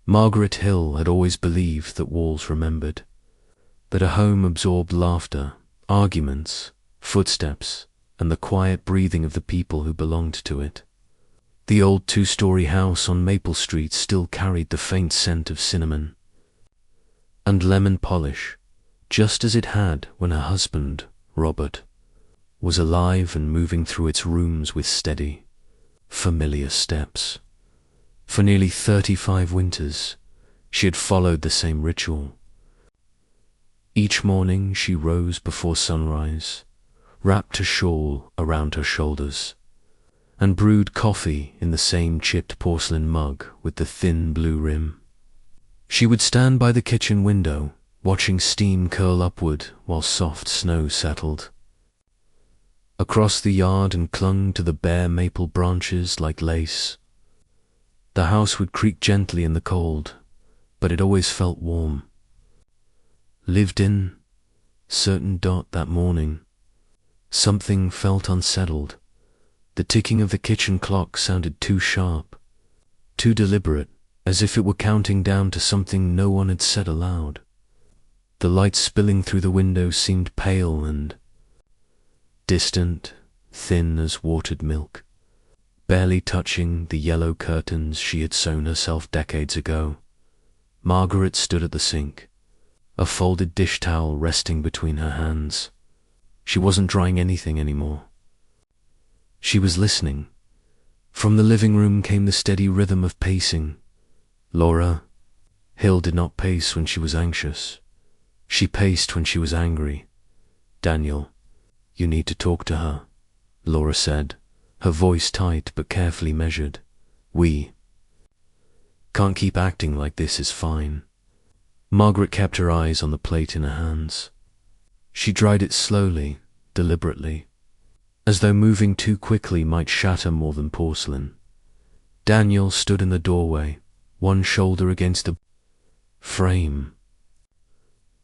Margaret Hill had always believed that walls remembered, that a home absorbed laughter, arguments, footsteps, and the quiet breathing of the people who belonged to it. The old two-story house on Maple Street still carried the faint scent of cinnamon and lemon polish, just as it had when her husband, Robert, was alive and moving through its rooms with steady, familiar steps. For nearly 35 winters, she had followed the same ritual. Each morning she rose before sunrise, wrapped a shawl around her shoulders, and brewed coffee in the same chipped porcelain mug with the thin blue rim. She would stand by the kitchen window, watching steam curl upward while soft snow settled across the yard and clung to the bare maple branches like lace. The house would creak gently in the cold, but it always felt warm. Lived in, certain dot that morning. Something felt unsettled. The ticking of the kitchen clock sounded too sharp, too deliberate, as if it were counting down to something no one had said aloud. The light spilling through the window seemed pale and distant, thin as watered milk, barely touching the yellow curtains she had sewn herself decades ago. Margaret stood at the sink, a folded dish towel resting between her hands. She wasn't drying anything anymore. She was listening. From the living room came the steady rhythm of pacing. Laura Hill did not pace when she was anxious. She paced when she was angry. Daniel, you need to talk to her, Laura said, her voice tight but carefully measured. We can't keep acting like this is fine. Margaret kept her eyes on the plate in her hands. She dried it slowly, deliberately, as though moving too quickly might shatter more than porcelain. Daniel stood in the doorway, one shoulder against the frame.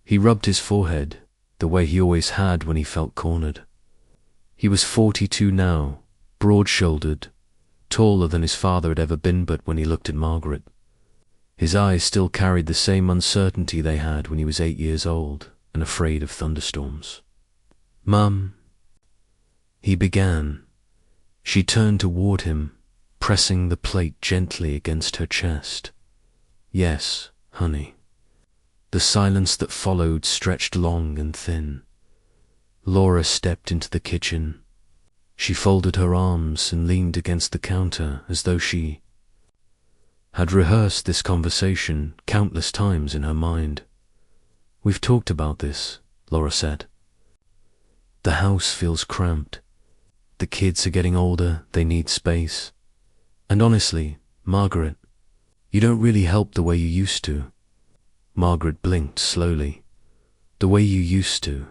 He rubbed his forehead, the way he always had when he felt cornered. He was 42 now, broad-shouldered, taller than his father had ever been, but when he looked at Margaret, his eyes still carried the same uncertainty they had when he was 8 years old and afraid of thunderstorms. Mum, he began. She turned toward him, pressing the plate gently against her chest. Yes, honey. The silence that followed stretched long and thin. Laura stepped into the kitchen. She folded her arms and leaned against the counter as though she had rehearsed this conversation countless times in her mind. We've talked about this, Laura said. The house feels cramped. The kids are getting older, they need space. And honestly, Margaret, you don't really help the way you used to. Margaret blinked slowly. The way you used to.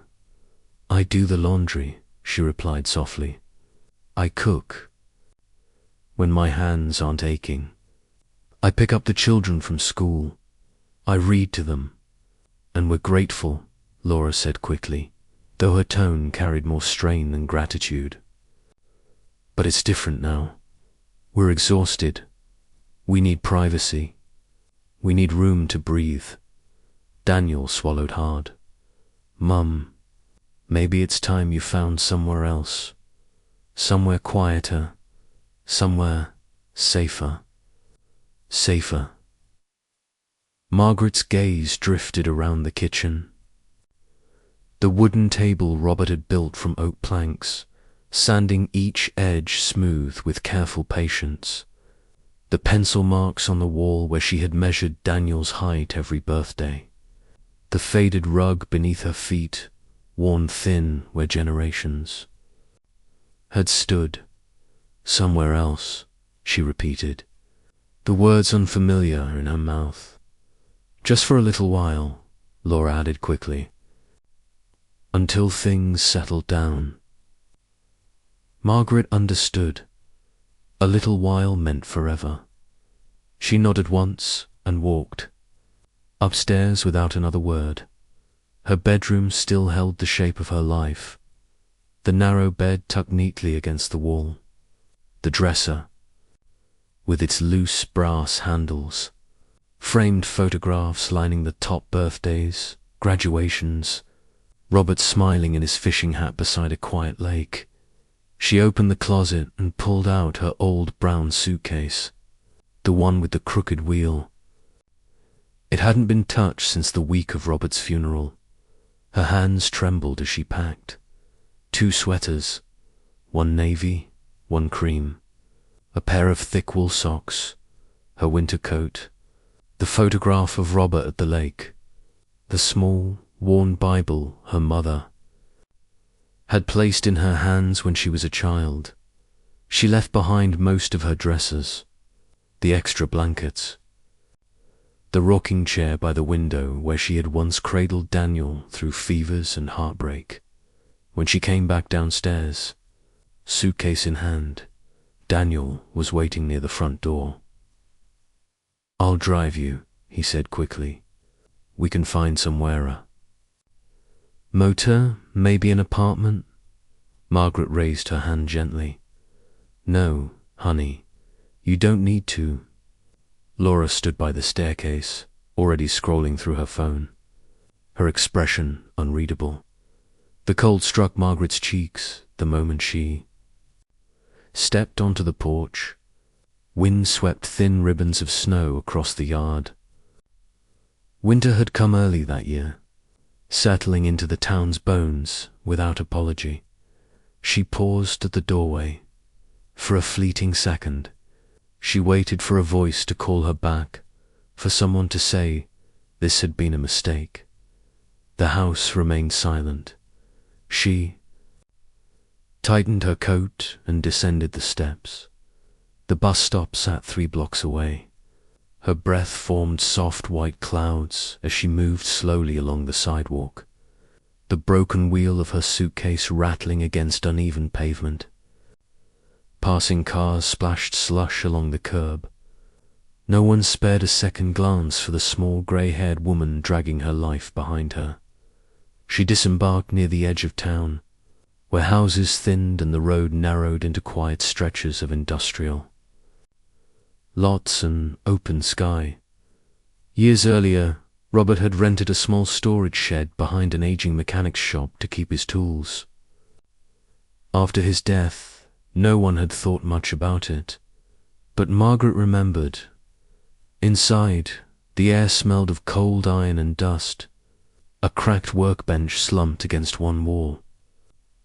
I do the laundry, she replied softly. I cook when my hands aren't aching. I pick up the children from school. I read to them. And we're grateful, Laura said quickly, though her tone carried more strain than gratitude. But it's different now. We're exhausted. We need privacy. We need room to breathe. Daniel swallowed hard. Mum, maybe it's time you found somewhere else. Somewhere quieter. Somewhere safer. Safer. Margaret's gaze drifted around the kitchen. The wooden table Robert had built from oak planks, sanding each edge smooth with careful patience. The pencil marks on the wall where she had measured Daniel's height every birthday. The faded rug beneath her feet, worn thin where generations had stood. Somewhere else, she repeated, the words unfamiliar in her mouth. Just for a little while, Laura added quickly, until things settled down. Margaret understood. A little while meant forever. She nodded once and walked upstairs without another word. Her bedroom still held the shape of her life. The narrow bed tucked neatly against the wall. The dresser, with its loose brass handles, Framed photographs lining the top birthdays, graduations, Robert smiling in his fishing hat beside a quiet lake. She opened the closet and pulled out her old brown suitcase, the one with the crooked wheel. It hadn't been touched since the week of Robert's funeral. Her hands trembled as she packed. 2 sweaters, one navy, one cream, a pair of thick wool socks, her winter coat, the photograph of Robert at the lake, the small, worn Bible her mother had placed in her hands when she was a child. She left behind most of her dresses, the extra blankets, the rocking chair by the window where she had once cradled Daniel through fevers and heartbreak. When she came back downstairs, suitcase in hand, Daniel was waiting near the front door. "I'll drive you," he said quickly. "We can find somewhere." "Motor, maybe an apartment?" Margaret raised her hand gently. "No, honey, you don't need to." Laura stood by the staircase, already scrolling through her phone, her expression unreadable. The cold struck Margaret's cheeks the moment she stepped onto the porch. Wind swept thin ribbons of snow across the yard. Winter had come early that year, settling into the town's bones without apology. She paused at the doorway. For a fleeting second, she waited for a voice to call her back, for someone to say this had been a mistake. The house remained silent. She tightened her coat and descended the steps. The bus stop sat 3 blocks away. Her breath formed soft white clouds as she moved slowly along the sidewalk, the broken wheel of her suitcase rattling against uneven pavement. Passing cars splashed slush along the curb. No one spared a second glance for the small grey-haired woman dragging her life behind her. She disembarked near the edge of town, where houses thinned and the road narrowed into quiet stretches of industrial lots and open sky. Years earlier, Robert had rented a small storage shed behind an aging mechanic's shop to keep his tools. After his death, no one had thought much about it, but Margaret remembered. Inside, the air smelled of cold iron and dust. A cracked workbench slumped against one wall.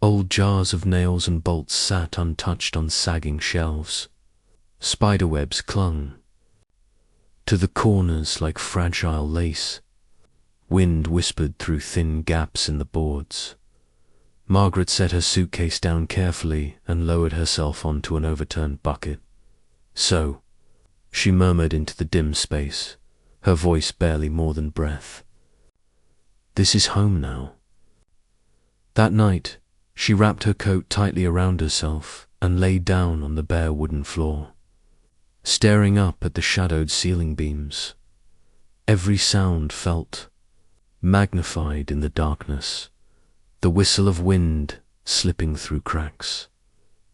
Old jars of nails and bolts sat untouched on sagging shelves. Spiderwebs clung to the corners like fragile lace. Wind whispered through thin gaps in the boards. Margaret set her suitcase down carefully and lowered herself onto an overturned bucket. "So," she murmured into the dim space, her voice barely more than breath. "This is home now." That night, she wrapped her coat tightly around herself and lay down on the bare wooden floor, staring up at the shadowed ceiling beams. Every sound felt magnified in the darkness. The whistle of wind slipping through cracks,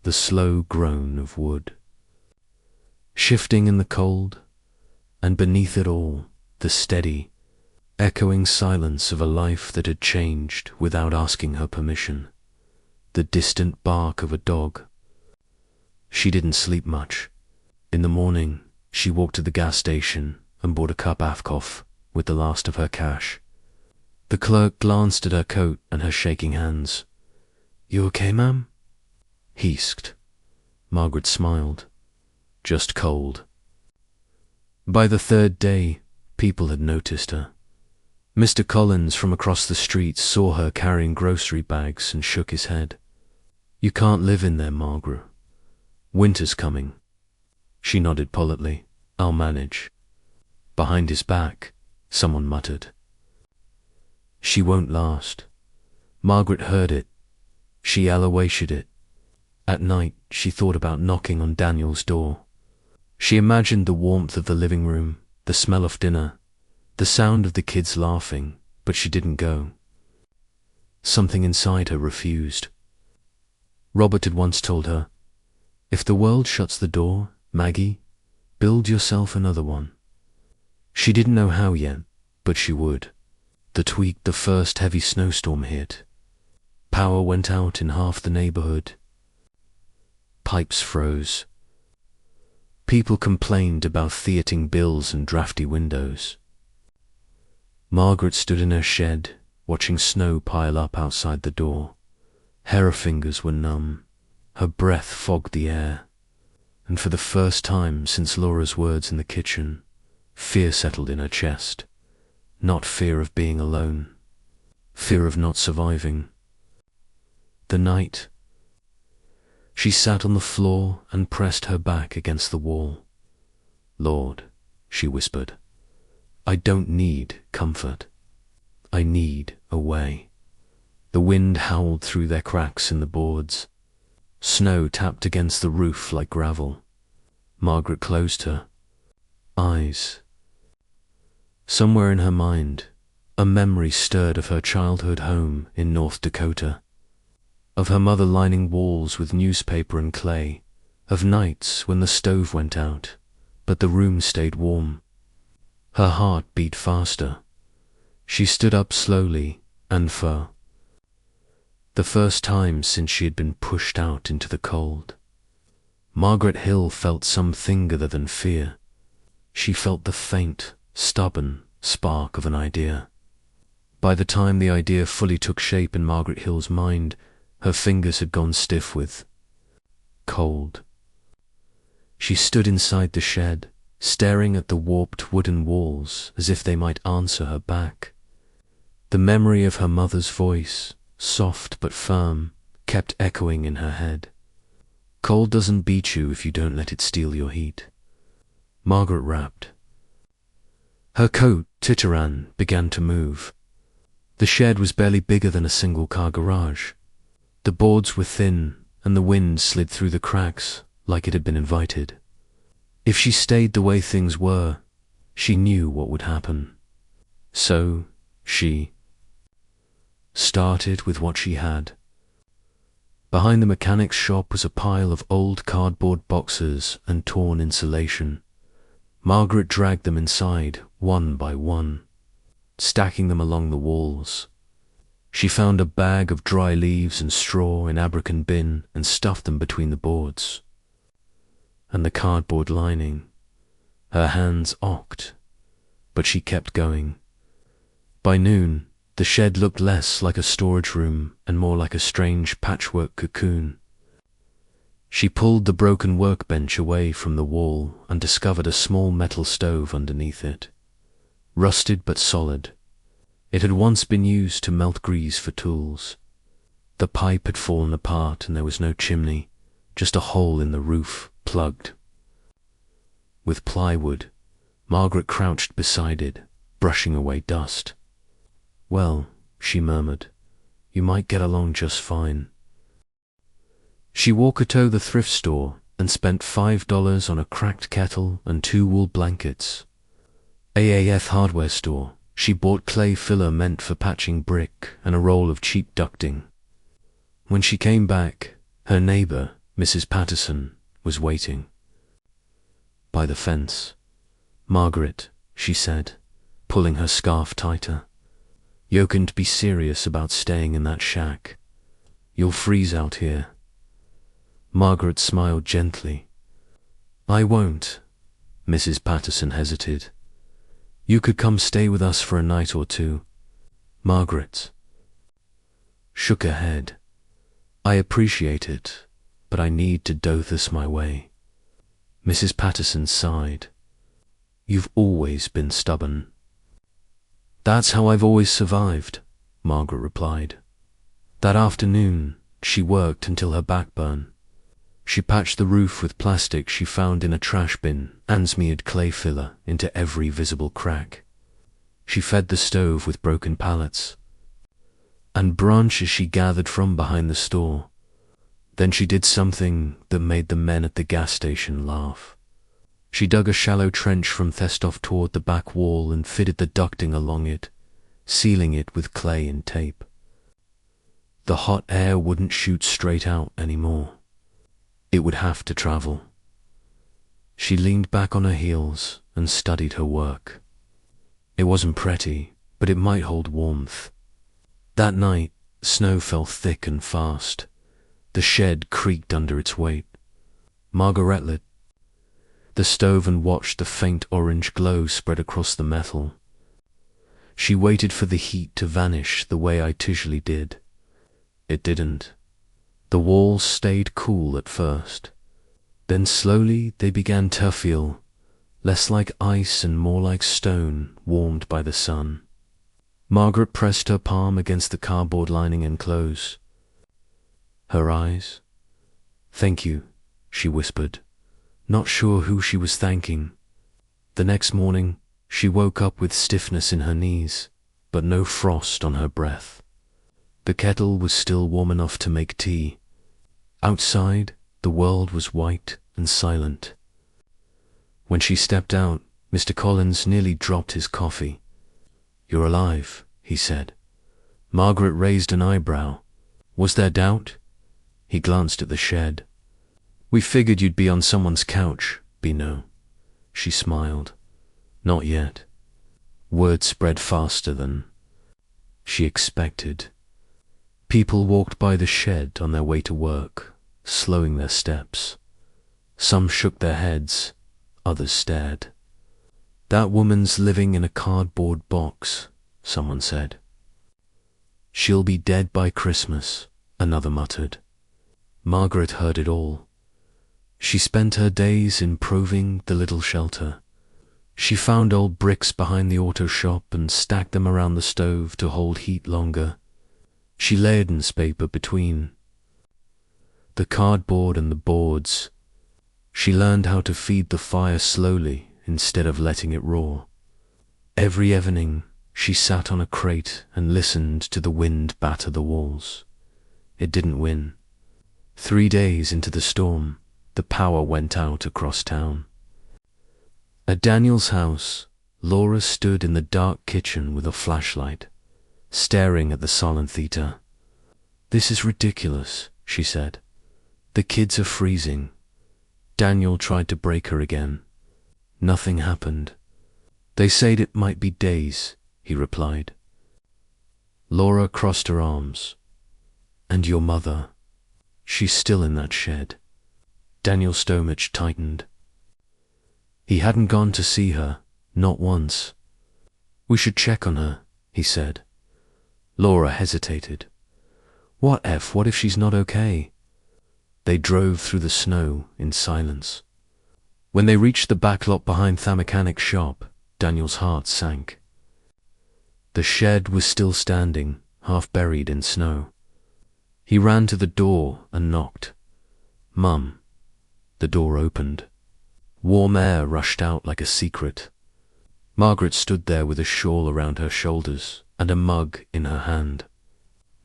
the slow groan of wood, shifting in the cold, and beneath it all, the steady, echoing silence of a life that had changed without asking her permission, the distant bark of a dog. She didn't sleep much. In the morning, she walked to the gas station and bought a cup Avkov with the last of her cash. The clerk glanced at her coat and her shaking hands. "You okay, ma'am?" He Margaret smiled. "Just cold." By the 3rd day, people had noticed her. Mr. Collins from across the street saw her carrying grocery bags and shook his head. "You can't live in there, Margaret. Winter's coming." She nodded politely. "I'll manage." Behind his back, someone muttered, "She won't last." Margaret heard it. She alowated it. At night, she thought about knocking on Daniel's door. She imagined the warmth of the living room, the smell of dinner, the sound of the kids laughing, but she didn't go. Something inside her refused. Robert had once told her, "If the world shuts the door, Maggie, build yourself another one." She didn't know how yet, but she would. The first heavy snowstorm hit. Power went out in half the neighborhood. Pipes froze. People complained about theating bills and drafty windows. Margaret stood in her shed, watching snow pile up outside the door. Her fingers were numb. Her breath fogged the air. And for the first time since Laura's words in the kitchen, fear settled in her chest. Not fear of being alone. Fear of not surviving. The night. She sat on the floor and pressed her back against the wall. "Lord," she whispered, "I don't need comfort. I need a way." The wind howled through their cracks in the boards. Snow tapped against the roof like gravel. Margaret closed her eyes. Somewhere in her mind, a memory stirred of her childhood home in North Dakota, of her mother lining walls with newspaper and clay, of nights when the stove went out, but the room stayed warm. Her heart beat faster. She stood up slowly, and for the first time since she had been pushed out into the cold, Margaret Hill felt something other than fear. She felt the faint, stubborn spark of an idea. By the time the idea fully took shape in Margaret Hill's mind, her fingers had gone stiff with cold. She stood inside the shed, staring at the warped wooden walls as if they might answer her back. The memory of her mother's voice, soft but firm, kept echoing in her head. "Cold doesn't beat you if you don't let it steal your heat." Margaret rapped. Her coat, Titteran, began to move. The shed was barely bigger than a single-car garage. The boards were thin, and the wind slid through the cracks like it had been invited. If she stayed the way things were, she knew what would happen. So she started with what she had. Behind the mechanic's shop was a pile of old cardboard boxes and torn insulation. Margaret dragged them inside, one by one, stacking them along the walls. She found a bag of dry leaves and straw in Abercon bin and stuffed them between the boards and the cardboard lining. Her hands ached, but she kept going. By noon, the shed looked less like a storage room and more like a strange patchwork cocoon. She pulled the broken workbench away from the wall and discovered a small metal stove underneath it. Rusted but solid. It had once been used to melt grease for tools. The pipe had fallen apart and there was no chimney, just a hole in the roof, plugged. With plywood, Margaret crouched beside it, brushing away dust. "Well," she murmured, "you might get along just fine." She walked to the thrift store and spent $5 on a cracked kettle and 2 wool blankets. AAF hardware store, she bought clay filler meant for patching brick and a roll of cheap ducting. When she came back, her neighbor, Mrs. Patterson, was waiting. By the fence. "Margaret," she said, pulling her scarf tighter, "you can be serious about staying in that shack. You'll freeze out here." Margaret smiled gently. "I won't," Mrs. Patterson hesitated. "You could come stay with us for a night or two." Margaret shook her head. "I appreciate it, but I need to do this my way." Mrs. Patterson sighed. "You've always been stubborn." "That's how I've always survived," Margaret replied. That afternoon, she worked until her back burned. She patched the roof with plastic she found in a trash bin and smeared clay filler into every visible crack. She fed the stove with broken pallets and branches she gathered from behind the store. Then she did something that made the men at the gas station laugh. She dug a shallow trench from Thestoff toward the back wall and fitted the ducting along it, sealing it with clay and tape. The hot air wouldn't shoot straight out anymore. It would have to travel. She leaned back on her heels and studied her work. It wasn't pretty, but it might hold warmth. That night, snow fell thick and fast. The shed creaked under its weight. Margaret lit the stove and watched the faint orange glow spread across the metal. She waited for the heat to vanish the way I usually did. It didn't. The walls stayed cool at first. Then slowly they began to feel less like ice and more like stone warmed by the sun. Margaret pressed her palm against the cardboard lining and closed her eyes. "Thank you," she whispered, not sure who she was thanking. The next morning, she woke up with stiffness in her knees, but no frost on her breath. The kettle was still warm enough to make tea. Outside, the world was white and silent. When she stepped out, Mr. Collins nearly dropped his coffee. "You're alive," he said. Margaret raised an eyebrow. Was there doubt? He glanced at the shed. "We figured you'd be on someone's couch, Bino." She smiled. "Not yet." Word spread faster than she expected. People walked by the shed on their way to work, slowing their steps. Some shook their heads, others stared. "That woman's living in a cardboard box," someone said. "She'll be dead by Christmas," another muttered. Margaret heard it all. She spent her days improving the little shelter. She found old bricks behind the auto shop and stacked them around the stove to hold heat longer. She layered newspaper between the cardboard and the boards. She learned how to feed the fire slowly instead of letting it roar. Every evening, she sat on a crate and listened to the wind batter the walls. It didn't win. 3 days into the storm, the power went out across town. At Daniel's house, Laura stood in the dark kitchen with a flashlight, staring at the silent theater. "This is ridiculous," she said. "The kids are freezing." Daniel tried to break her again. Nothing happened. "They said it might be days," he replied. Laura crossed her arms. "And your mother? She's still in that shed." Daniel's stomach tightened. He hadn't gone to see her, not once. "We should check on her," he said. Laura hesitated. What if she's not okay? They drove through the snow in silence. When they reached the back lot behind the mechanic's shop, Daniel's heart sank. The shed was still standing, half buried in snow. He ran to the door and knocked. "Mum." The door opened. Warm air rushed out like a secret. Margaret stood there with a shawl around her shoulders and a mug in her hand.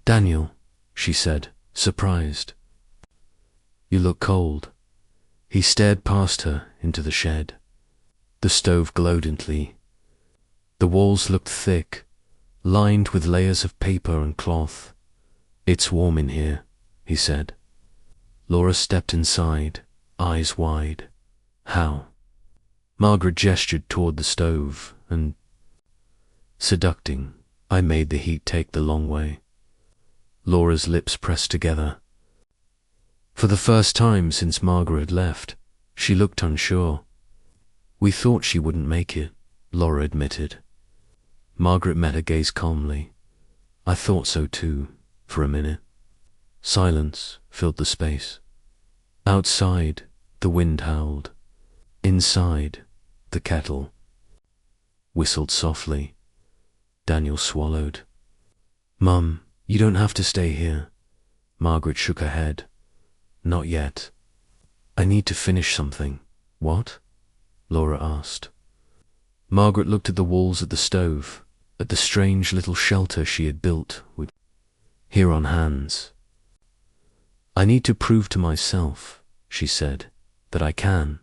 "Daniel," she said, surprised. "You look cold." He stared past her into the shed. The stove glowed intently. The walls looked thick, lined with layers of paper and cloth. "It's warm in here," he said. Laura stepped inside, eyes wide. "How?" Margaret gestured toward the stove and, seducting, "I made the heat take the long way." Laura's lips pressed together. For the first time since Margaret had left, she looked unsure. "We thought she wouldn't make it," Laura admitted. Margaret met her gaze calmly. "I thought so too, for a minute." Silence filled the space. Outside, the wind howled. Inside, the kettle whistled softly. Daniel swallowed. "Mum, you don't have to stay here." Margaret shook her head. "Not yet. I need to finish something." "What?" Laura asked. Margaret looked at the walls of the stove, at the strange little shelter she had built with here on hands. "I need to prove to myself," she said, "that I can."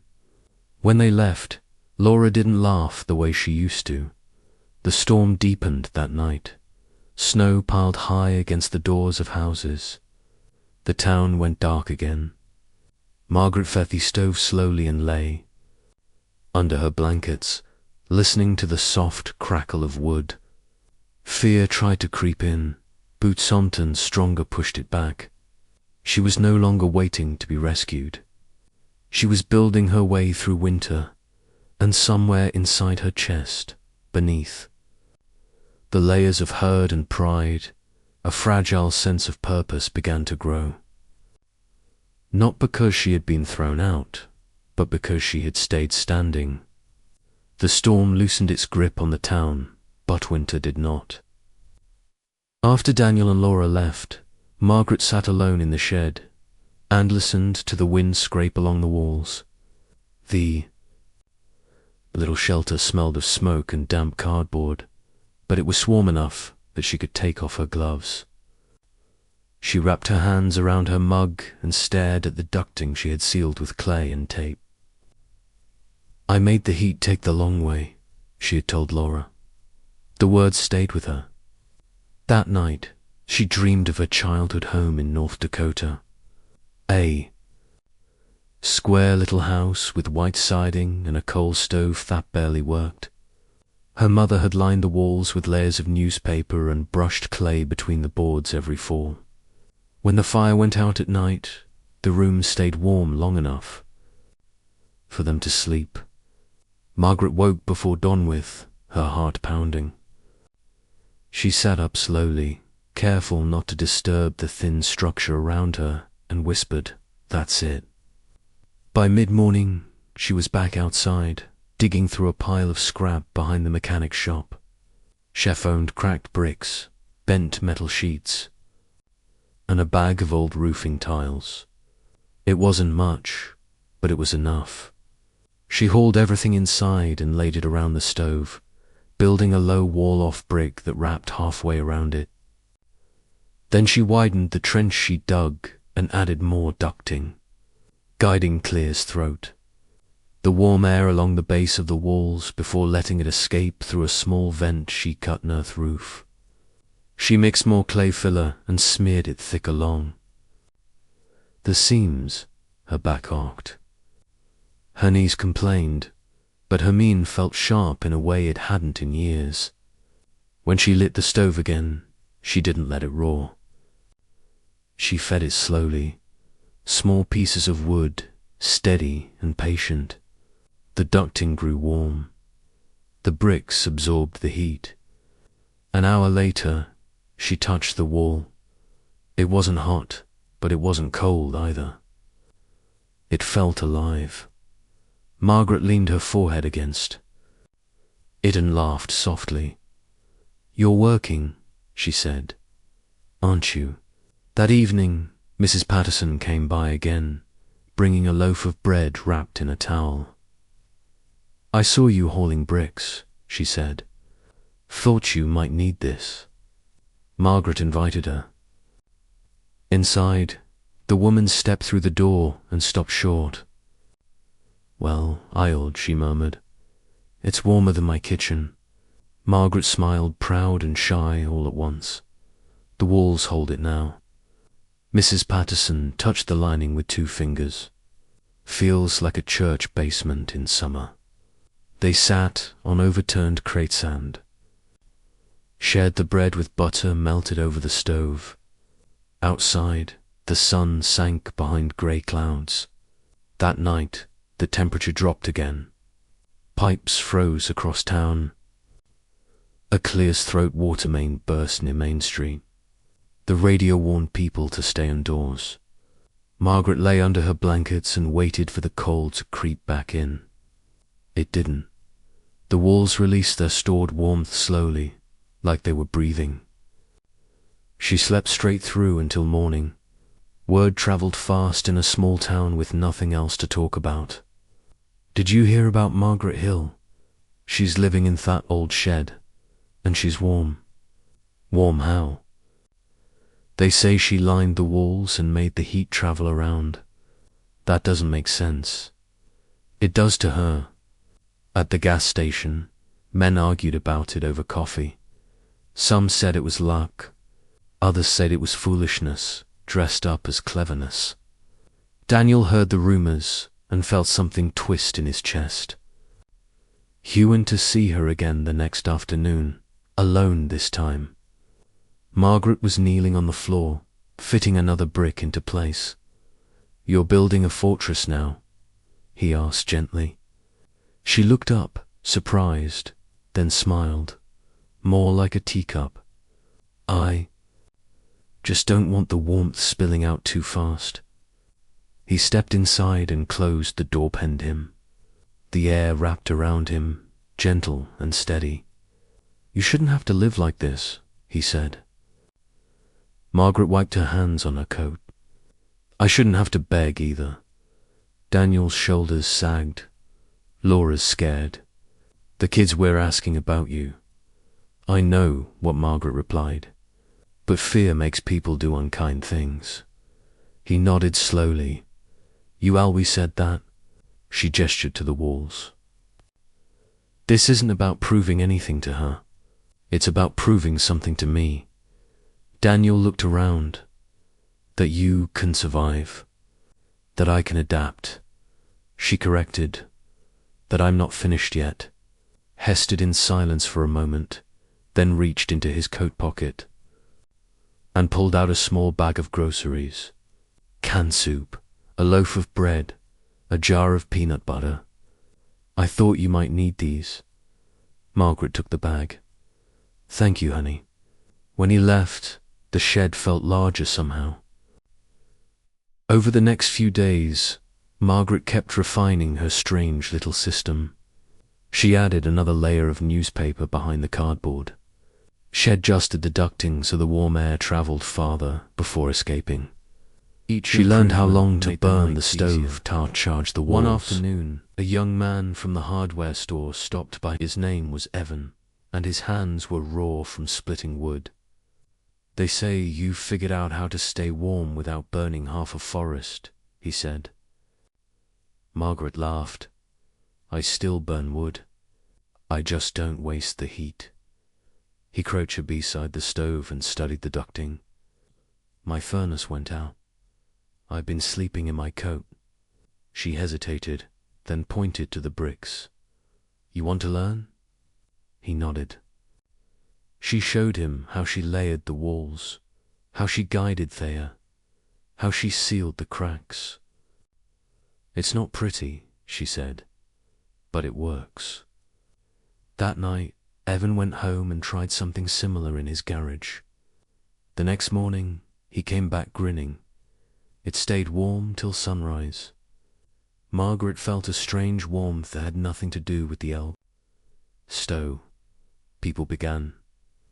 When they left, Laura didn't laugh the way she used to. The storm deepened that night. Snow piled high against the doors of houses. The town went dark again. Margaret fed the stove slowly and lay. Under her blankets, listening to the soft crackle of wood. Fear tried to creep in, but something stronger pushed it back. She was no longer waiting to be rescued. She was building her way through winter, and somewhere inside her chest, beneath the layers of hurt and pride, a fragile sense of purpose began to grow. Not because she had been thrown out, but because she had stayed standing. The storm loosened its grip on the town, but winter did not. After Daniel and Laura left, Margaret sat alone in the shed and listened to the wind scrape along the walls. The little shelter smelled of smoke and damp cardboard, but it was warm enough that she could take off her gloves. She wrapped her hands around her mug and stared at the ducting she had sealed with clay and tape. "I made the heat take the long way," she had told Laura. The words stayed with her. That night, she dreamed of her childhood home in North Dakota. A square little house with white siding and a coal stove that barely worked. Her mother had lined the walls with layers of newspaper and brushed clay between the boards every fall. When the fire went out at night, the room stayed warm long enough for them to sleep. Margaret woke before dawn with her heart pounding. She sat up slowly, careful not to disturb the thin structure around her, and whispered, "That's it." By mid-morning, she was back outside, digging through a pile of scrap behind the mechanic's shop. Chef-owned cracked bricks, bent metal sheets, and a bag of old roofing tiles. It wasn't much, but it was enough. She hauled everything inside and laid it around the stove, building a low wall-off brick that wrapped halfway around it. Then she widened the trench she dug and added more ducting, guiding Clear's throat. The warm air along the base of the walls before letting it escape through a small vent she cut in earth roof. She mixed more clay filler and smeared it thick along. The seams, her back arced. Her knees complained, but her mien felt sharp in a way it hadn't in years. When she lit the stove again, she didn't let it roar. She fed it slowly, small pieces of wood, steady and patient. The ducting grew warm. The bricks absorbed the heat. An hour later, she touched the wall. It wasn't hot, but it wasn't cold either. It felt alive. Margaret leaned her forehead against it and laughed softly. "You're working," she said, "aren't you?" That evening, Mrs. Patterson came by again, bringing a loaf of bread wrapped in a towel. "I saw you hauling bricks," she said. "Thought you might need this." Margaret invited her. Inside, the woman stepped through the door and stopped short. "Well, aisle," she murmured. "It's warmer than my kitchen." Margaret smiled, proud and shy all at once. "The walls hold it now." Mrs. Patterson touched the lining with 2 fingers. "Feels like a church basement in summer." They sat on overturned crate sand, shared the bread with butter melted over the stove. Outside, the sun sank behind grey clouds. That night, the temperature dropped again. Pipes froze across town. A Clear's throat water main burst near Main Street. The radio warned people to stay indoors. Margaret lay under her blankets and waited for the cold to creep back in. It didn't. The walls released their stored warmth slowly, like they were breathing. She slept straight through until morning. Word traveled fast in a small town with nothing else to talk about. "Did you hear about Margaret Hill? She's living in that old shed, and she's warm." "Warm how?" "They say she lined the walls and made the heat travel around. That doesn't make sense." "It does to her." At the gas station, men argued about it over coffee. Some said it was luck. Others said it was foolishness, dressed up as cleverness. Daniel heard the rumors and felt something twist in his chest. Hugh went to see her again the next afternoon, alone this time. Margaret was kneeling on the floor, fitting another brick into place. "You're building a fortress now?" he asked gently. She looked up, surprised, then smiled, more like a teacup. "I just don't want the warmth spilling out too fast." He stepped inside and closed the door behind him. The air wrapped around him, gentle and steady. "You shouldn't have to live like this," he said. Margaret wiped her hands on her coat. "I shouldn't have to beg either." Daniel's shoulders sagged. "Laura's scared. The kids were asking about you." "I know," what Margaret replied. "But fear makes people do unkind things." He nodded slowly. "You always said that." She gestured to the walls. "This isn't about proving anything to her. It's about proving something to me." Daniel looked around. "That you can survive. That I can adapt." She corrected. "That I'm not finished yet." Hested in silence for a moment, then reached into his coat pocket and pulled out a small bag of groceries. Canned soup, a loaf of bread, a jar of peanut butter. "I thought you might need these." Margaret took the bag. "Thank you, honey." When he left, the shed felt larger somehow. Over the next few days, Margaret kept refining her strange little system. She added another layer of newspaper behind the cardboard. She adjusted the ducting so the warm air traveled farther before escaping. She learned how long to burn the stove to charge the walls. One afternoon, a young man from the hardware store stopped by. His name was Evan, and his hands were raw from splitting wood. "They say you've figured out how to stay warm without burning half a forest," he said. Margaret laughed. "I still burn wood. I just don't waste the heat." He crouched beside the stove and studied the ducting. "My furnace went out. I've been sleeping in my coat." She hesitated, then pointed to the bricks. "You want to learn?" He nodded. She showed him how she layered the walls, how she guided Thea, how she sealed the cracks. "It's not pretty," she said, "but it works." That night, Evan went home and tried something similar in his garage. The next morning, he came back grinning. It stayed warm till sunrise. Margaret felt a strange warmth that had nothing to do with the elk. "Stow," people began,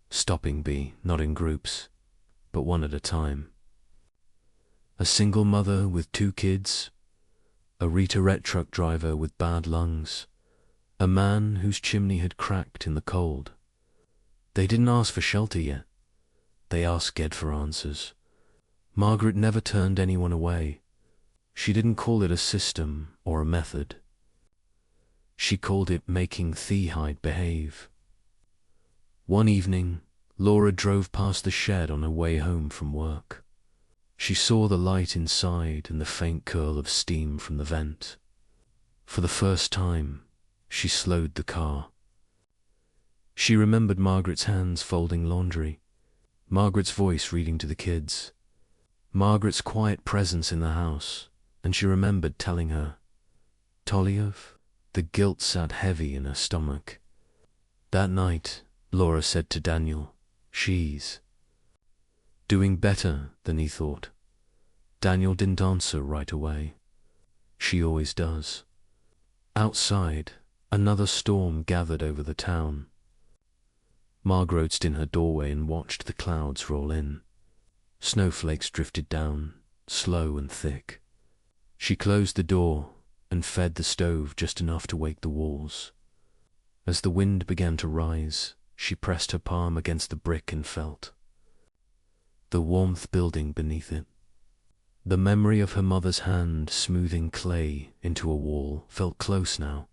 stopping not in groups, but one at a time. A single mother with 2 kids, a Rita truck driver with bad lungs, a man whose chimney had cracked in the cold. They didn't ask for shelter yet. They asked scared for answers. Margaret never turned anyone away. She didn't call it a system or a method. She called it making Thea behave. One evening, Laura drove past the shed on her way home from work. She saw the light inside and the faint curl of steam from the vent. For the first time, she slowed the car. She remembered Margaret's hands folding laundry, Margaret's voice reading to the kids, Margaret's quiet presence in the house, and she remembered telling her, "Toliov?" The guilt sat heavy in her stomach. That night, Laura said to Daniel, "She's doing better than he thought." Daniel didn't answer right away. She always does. Outside, another storm gathered over the town. Margaret stood in her doorway and watched the clouds roll in. Snowflakes drifted down, slow and thick. She closed the door and fed the stove just enough to wake the walls. As the wind began to rise, she pressed her palm against the brick and felt the warmth building beneath it. The memory of her mother's hand smoothing clay into a wall felt close now,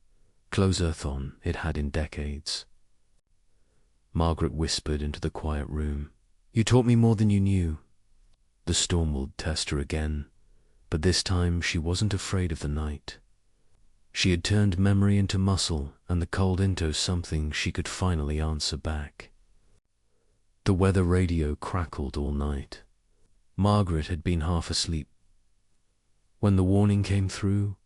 closer than it had in decades. Margaret whispered into the quiet room, "You taught me more than you knew." The storm would test her again, but this time she wasn't afraid of the night. She had turned memory into muscle and the cold into something she could finally answer back. The weather radio crackled all night. Margaret had been half asleep. When the warning came through,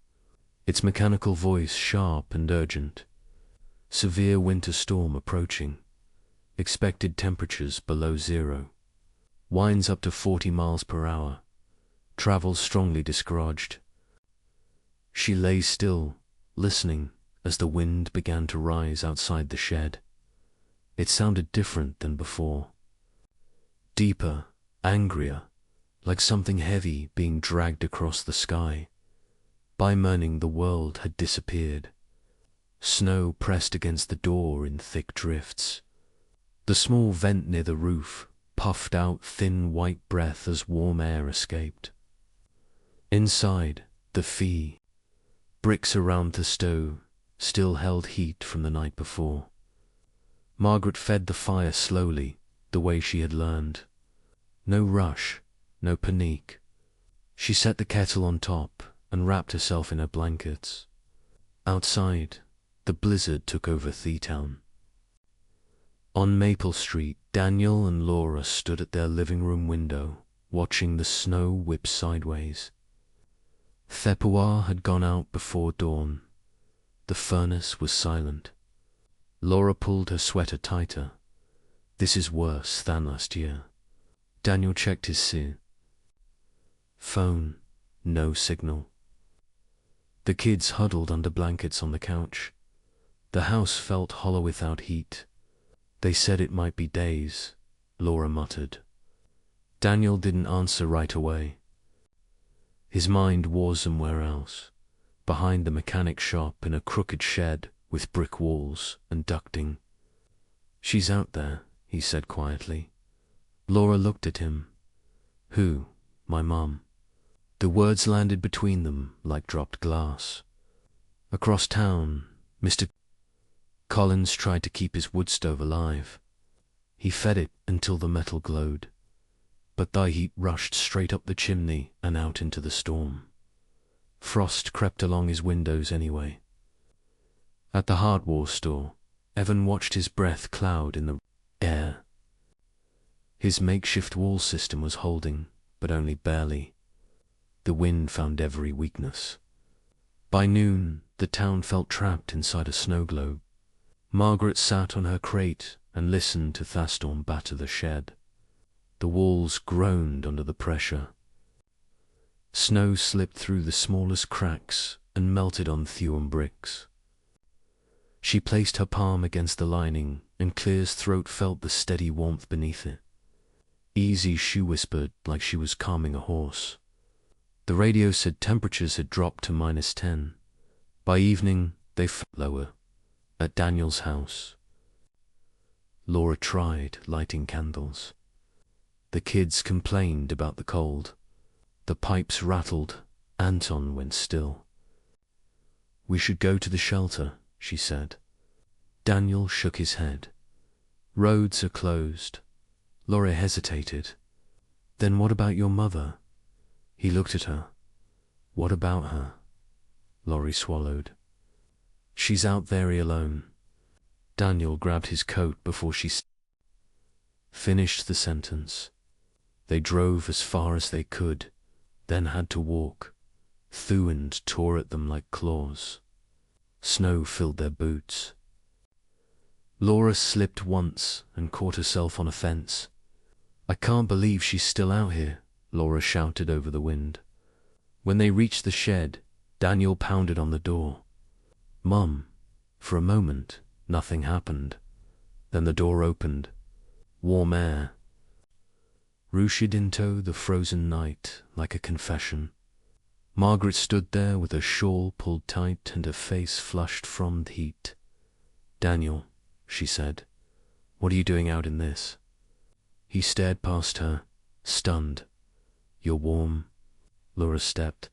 its mechanical voice sharp and urgent. Severe winter storm approaching. Expected temperatures below zero. Winds up to 40 miles per hour. Travel strongly discouraged. She lay still, listening as the wind began to rise outside the shed. It sounded different than before. Deeper, angrier, like something heavy being dragged across the sky. By morning the world had disappeared. Snow pressed against the door in thick drifts. The small vent near the roof puffed out thin white breath as warm air escaped. Inside, the fee, bricks around the stove, still held heat from the night before. Margaret fed the fire slowly, the way she had learned. No rush, no panique. She set the kettle on top and wrapped herself in her blankets. Outside, the blizzard took over Thetown. On Maple Street, Daniel and Laura stood at their living room window, watching the snow whip sideways. Fepua had gone out before dawn. The furnace was silent. Laura pulled her sweater tighter. This is worse than last year. Daniel checked his phone. No signal. The kids huddled under blankets on the couch. The house felt hollow without heat. They said it might be days, Laura muttered. Daniel didn't answer right away. His mind was somewhere else, behind the mechanic shop in a crooked shed with brick walls and ducting. She's out there, he said quietly. Laura looked at him. Who? My mum. The words landed between them like dropped glass. Across town, Mr. Collins tried to keep his wood stove alive. He fed it until the metal glowed, but the heat rushed straight up the chimney and out into the storm. Frost crept along his windows anyway. At the hardware store, Evan watched his breath cloud in the air. His makeshift wall system was holding, but only barely. The wind found every weakness. By noon, the town felt trapped inside a snow globe. Margaret sat on her crate and listened to Thastorm batter the shed. The walls groaned under the pressure. Snow slipped through the smallest cracks and melted on Thewham bricks. She placed her palm against the lining, and Claire's throat felt the steady warmth beneath it. Easy, she whispered, like she was calming a horse. The radio said temperatures had dropped to -10. By evening, they felt lower. At Daniel's house. Laura tried lighting candles. The kids complained about the cold. The pipes rattled. Anton went still. We should go to the shelter, she said. Daniel shook his head. Roads are closed. Laura hesitated. Then what about your mother? He looked at her. What about her? Laurie swallowed. She's out there alone. Daniel grabbed his coat before she finished the sentence. They drove as far as they could, then had to walk. Thewhand tore at them like claws. Snow filled their boots. Laura slipped once and caught herself on a fence. I can't believe she's still out here, Laura shouted over the wind. When they reached the shed, Daniel pounded on the door. Mum. For a moment, nothing happened. Then the door opened. Warm air. Rushing into the frozen night like a confession. Margaret stood there with her shawl pulled tight and her face flushed from the heat. Daniel, she said, what are you doing out in this? He stared past her, stunned. You're warm. Laura stepped.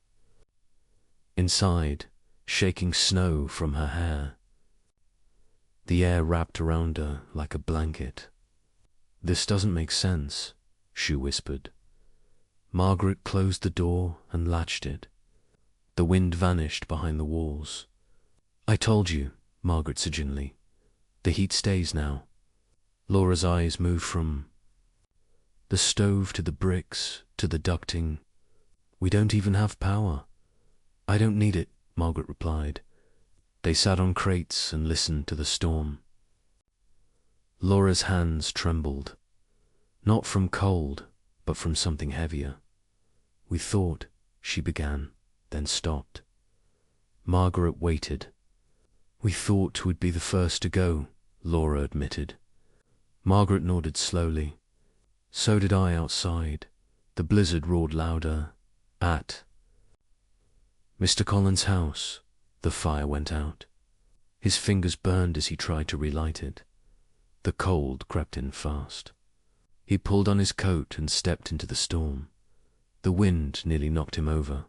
Inside, shaking snow from her hair. The air wrapped around her like a blanket. This doesn't make sense, she whispered. Margaret closed the door and latched it. The wind vanished behind the walls. I told you, Margaret said gently. The heat stays now. Laura's eyes moved from the stove to the bricks to the ducting. We don't even have power. I don't need it, Margaret replied. They sat on crates and listened to the storm. Laura's hands trembled, not from cold, but from something heavier. We thought, she began, then stopped. Margaret waited. We thought we'd be the first to go, Laura admitted. Margaret nodded slowly. So did I outside. The blizzard roared louder. At Mr. Collins' house, the fire went out. His fingers burned as he tried to relight it. The cold crept in fast. He pulled on his coat and stepped into the storm. The wind nearly knocked him over.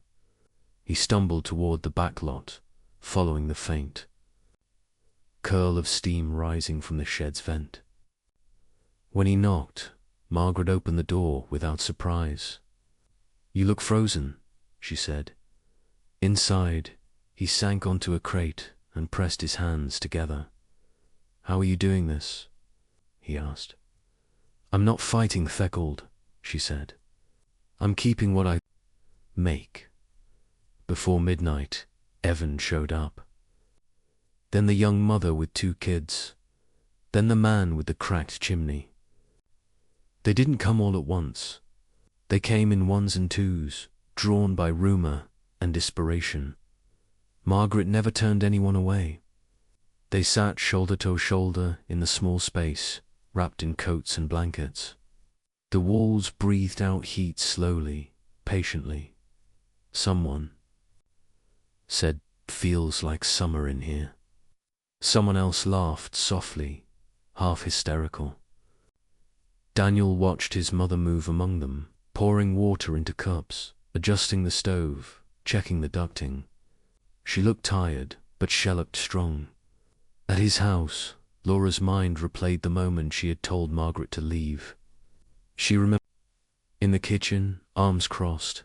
He stumbled toward the back lot, following the faint curl of steam rising from the shed's vent. When he knocked, Margaret opened the door without surprise. You look frozen, she said. Inside, he sank onto a crate and pressed his hands together. How are you doing this? He asked. I'm not fighting Theckold, she said. I'm keeping what I make. Before midnight, Evan showed up. Then the young mother with 2 kids. Then the man with the cracked chimney. They didn't come all at once. They came in 1s and 2s, drawn by rumor and desperation. Margaret never turned anyone away. They sat shoulder to shoulder in the small space, wrapped in coats and blankets. The walls breathed out heat slowly, patiently. Someone said, feels like summer in here. Someone else laughed softly, half hysterical. Daniel watched his mother move among them, pouring water into cups, adjusting the stove, checking the ducting. She looked tired, but she looked strong. At his house, Laura's mind replayed the moment she had told Margaret to leave. She remembered in the kitchen, arms crossed,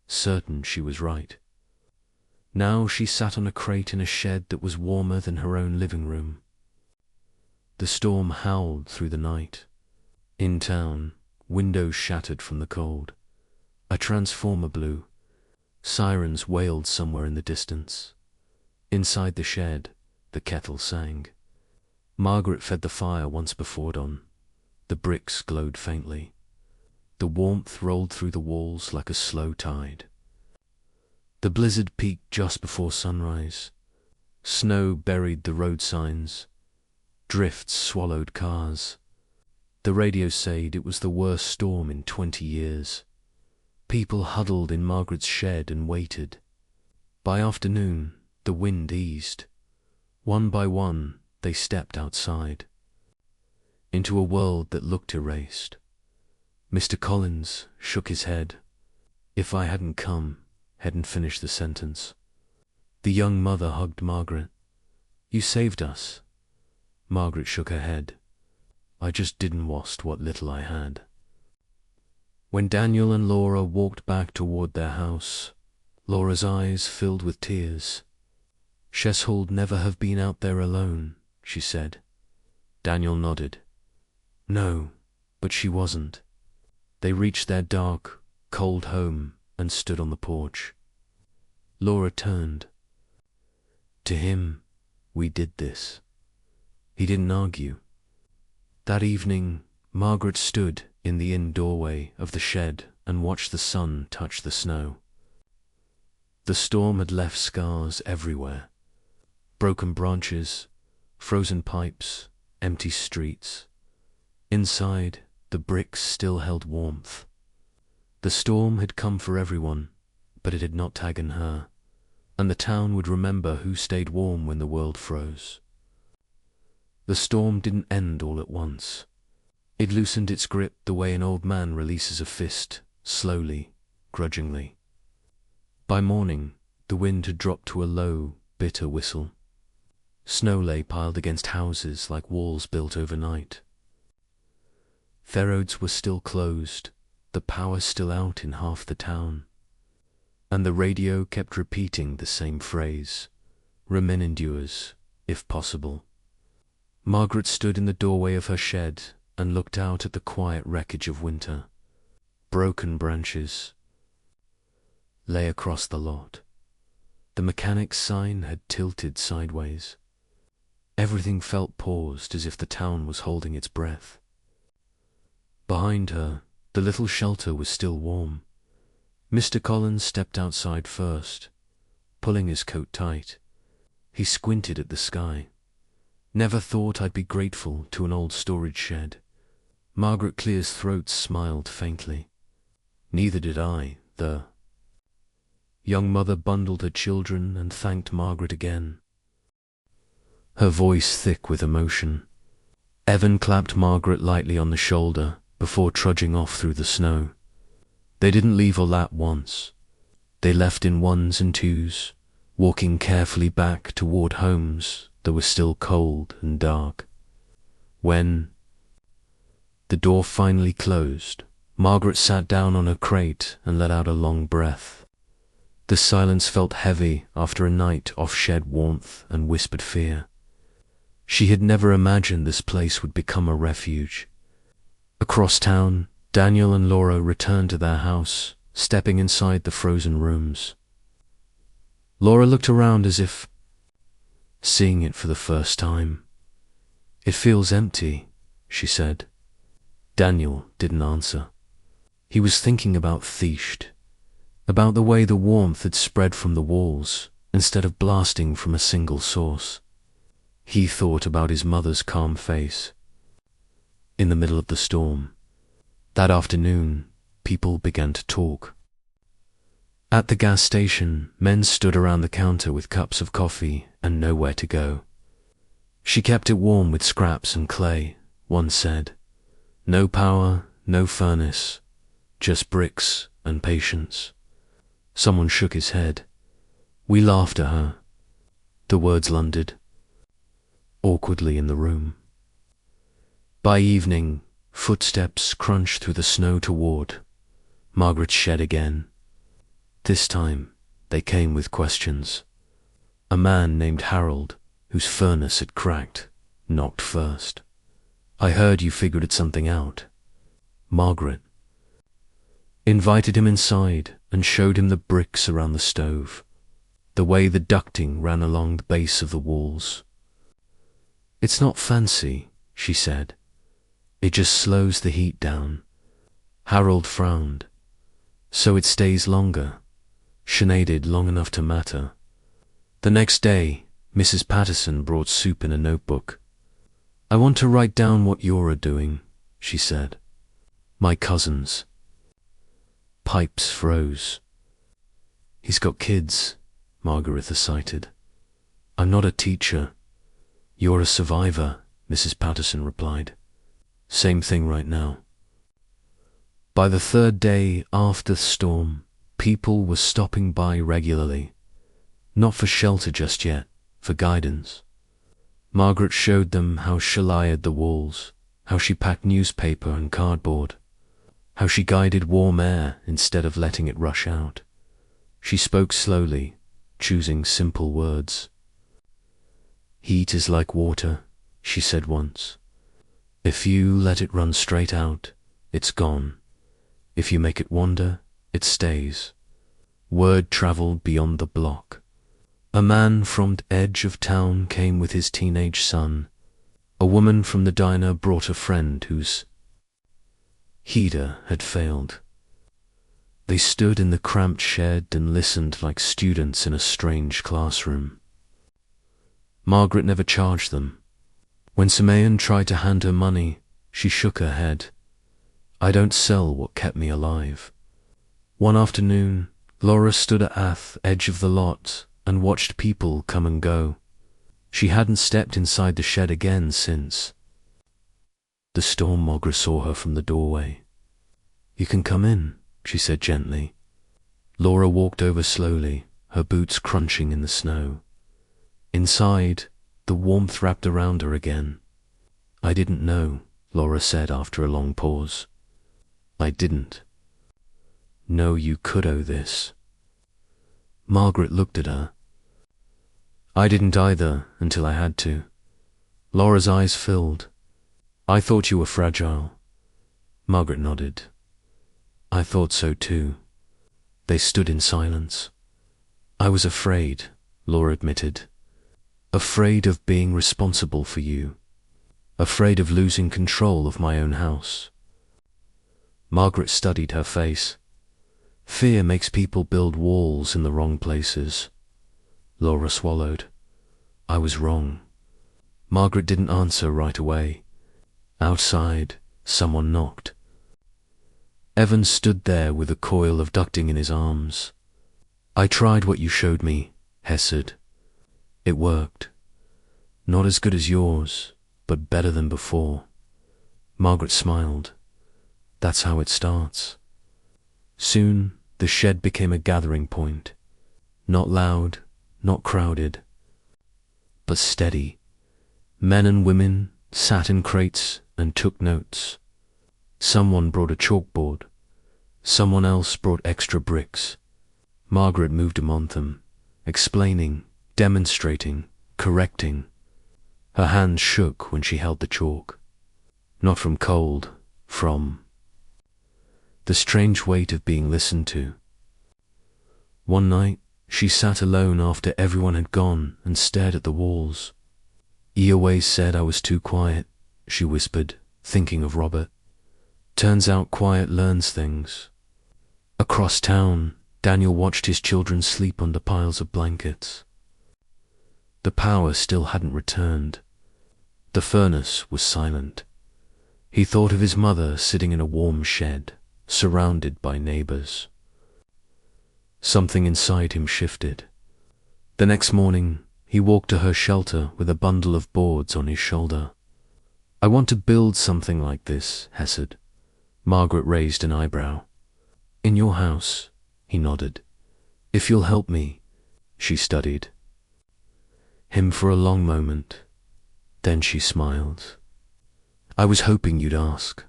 certain she was right. Now she sat on a crate in a shed that was warmer than her own living room. The storm howled through the night. In town, windows shattered from the cold. A transformer blew. Sirens wailed somewhere in the distance. Inside the shed, the kettle sang. Margaret fed the fire once before dawn. The bricks glowed faintly. The warmth rolled through the walls like a slow tide. The blizzard peaked just before sunrise. Snow buried the road signs. Drifts swallowed cars. The radio said it was the worst storm in 20 years. People huddled in Margaret's shed and waited. By afternoon, the wind eased. One by one, they stepped outside. Into a world that looked erased. Mr. Collins shook his head. If I hadn't come, hadn't finished the sentence. The young mother hugged Margaret. You saved us. Margaret shook her head. I just didn't waste what little I had. When Daniel and Laura walked back toward their house, Laura's eyes filled with tears. Sheshold never have been out there alone, she said. Daniel nodded. No, but she wasn't. They reached their dark, cold home and stood on the porch. Laura turned. To him, we did this. He didn't argue. That evening, Margaret stood in the inn doorway of the shed and watched the sun touch the snow. The storm had left scars everywhere. Broken branches, frozen pipes, empty streets. Inside, the bricks still held warmth. The storm had come for everyone, but it had not taken her, and the town would remember who stayed warm when the world froze. The storm didn't end all at once. It loosened its grip the way an old man releases a fist, slowly, grudgingly. By morning, the wind had dropped to a low, bitter whistle. Snow lay piled against houses like walls built overnight. Ferrods were still closed, the power still out in half the town. And the radio kept repeating the same phrase. remain endures, if possible. Margaret stood in the doorway of her shed and looked out at the quiet wreckage of winter. Broken branches lay across the lot. The mechanic's sign had tilted sideways. Everything felt paused, as if the town was holding its breath. Behind her, the little shelter was still warm. Mr. Collins stepped outside first, pulling his coat tight. He squinted at the sky. Never thought I'd be grateful to an old storage shed. Margaret Clear's throat smiled faintly. Neither did I. The young mother bundled her children and thanked Margaret again, her voice thick with emotion. Evan clapped Margaret lightly on the shoulder before trudging off through the snow. They didn't leave all at once. They left in ones and twos, walking carefully back toward homes that were still cold and dark. When the door finally closed, Margaret sat down on her crate and let out a long breath. The silence felt heavy after a night of shed warmth and whispered fear. She had never imagined this place would become a refuge. Across town, Daniel and Laura returned to their house, stepping inside the frozen rooms. Laura looked around as if seeing it for the first time. "It feels empty," she said. Daniel didn't answer. He was thinking about Theist, about the way the warmth had spread from the walls instead of blasting from a single source. He thought about his mother's calm face. In the middle of the storm, that afternoon, people began to talk. At the gas station, men stood around the counter with cups of coffee and nowhere to go. "She kept it warm with scraps and clay," one said. "No power, no furnace, just bricks and patience." Someone shook his head. "We laughed at her." The words landed awkwardly in the room. By evening, footsteps crunched through the snow toward Margaret's shed again. This time, they came with questions. A man named Harold, whose furnace had cracked, knocked first. "I heard you figured something out." Margaret invited him inside and showed him the bricks around the stove, the way the ducting ran along the base of the walls. "It's not fancy," she said. "It just slows the heat down." Harold frowned. "So it stays longer, shaded long enough to matter." The next day, Mrs. Patterson brought soup in a notebook. "I want to write down what you're doing," she said. "My cousins." Pipes froze. "He's got kids," Margaretha cited. "I'm not a teacher." "You're a survivor," Mrs. Patterson replied. "Same thing right now." By the third day after the storm, people were stopping by regularly. Not for shelter just yet, for guidance. Margaret showed them how she layered the walls, how she packed newspaper and cardboard, how she guided warm air instead of letting it rush out. She spoke slowly, choosing simple words. "Heat is like water," she said once. "If you let it run straight out, it's gone. If you make it wander, it stays." Word traveled beyond the block. A man from the edge of town came with his teenage son. A woman from the diner brought a friend whose heater had failed. They stood in the cramped shed and listened like students in a strange classroom. Margaret never charged them. When Simeon tried to hand her money, she shook her head. "I don't sell what kept me alive." One afternoon, Laura stood at the edge of the lot and watched people come and go. She hadn't stepped inside the shed again since the storm. Margaret saw her from the doorway. "You can come in," she said gently. Laura walked over slowly, her boots crunching in the snow. Inside, the warmth wrapped around her again. "I didn't know," Laura said after a long pause. "I didn't know you could owe this." Margaret looked at her. I didn't either until I had to. Laura's eyes filled. I thought you were fragile. Margaret nodded. I thought so too. They stood in silence. I was afraid, Laura admitted. Afraid of being responsible for you. Afraid of losing control of my own house. Margaret studied her face. Fear makes people build walls in the wrong places. Laura swallowed. I was wrong. Margaret didn't answer right away. Outside, someone knocked. Evan stood there with a coil of ducting in his arms. I tried what you showed me, Hess said. It worked. Not as good as yours, but better than before. Margaret smiled. That's how it starts. Soon, the shed became a gathering point. Not loud, not crowded, but steady. Men and women sat in crates and took notes. Someone brought a chalkboard. Someone else brought extra bricks. Margaret moved among them, explaining, demonstrating, correcting. Her hands shook when she held the chalk. Not from cold, from the strange weight of being listened to. One night, she sat alone after everyone had gone and stared at the walls. "He always said I was too quiet," she whispered, thinking of Robert. "Turns out quiet learns things." Across town, Daniel watched his children sleep under piles of blankets. The power still hadn't returned. The furnace was silent. He thought of his mother sitting in a warm shed, surrounded by neighbors. Something inside him shifted. The next morning, he walked to her shelter with a bundle of boards on his shoulder. "I want to build something like this," Hess said. Margaret raised an eyebrow. "In your house," he nodded. "If you'll help me," she studied him for a long moment. Then she smiled. "I was hoping you'd ask."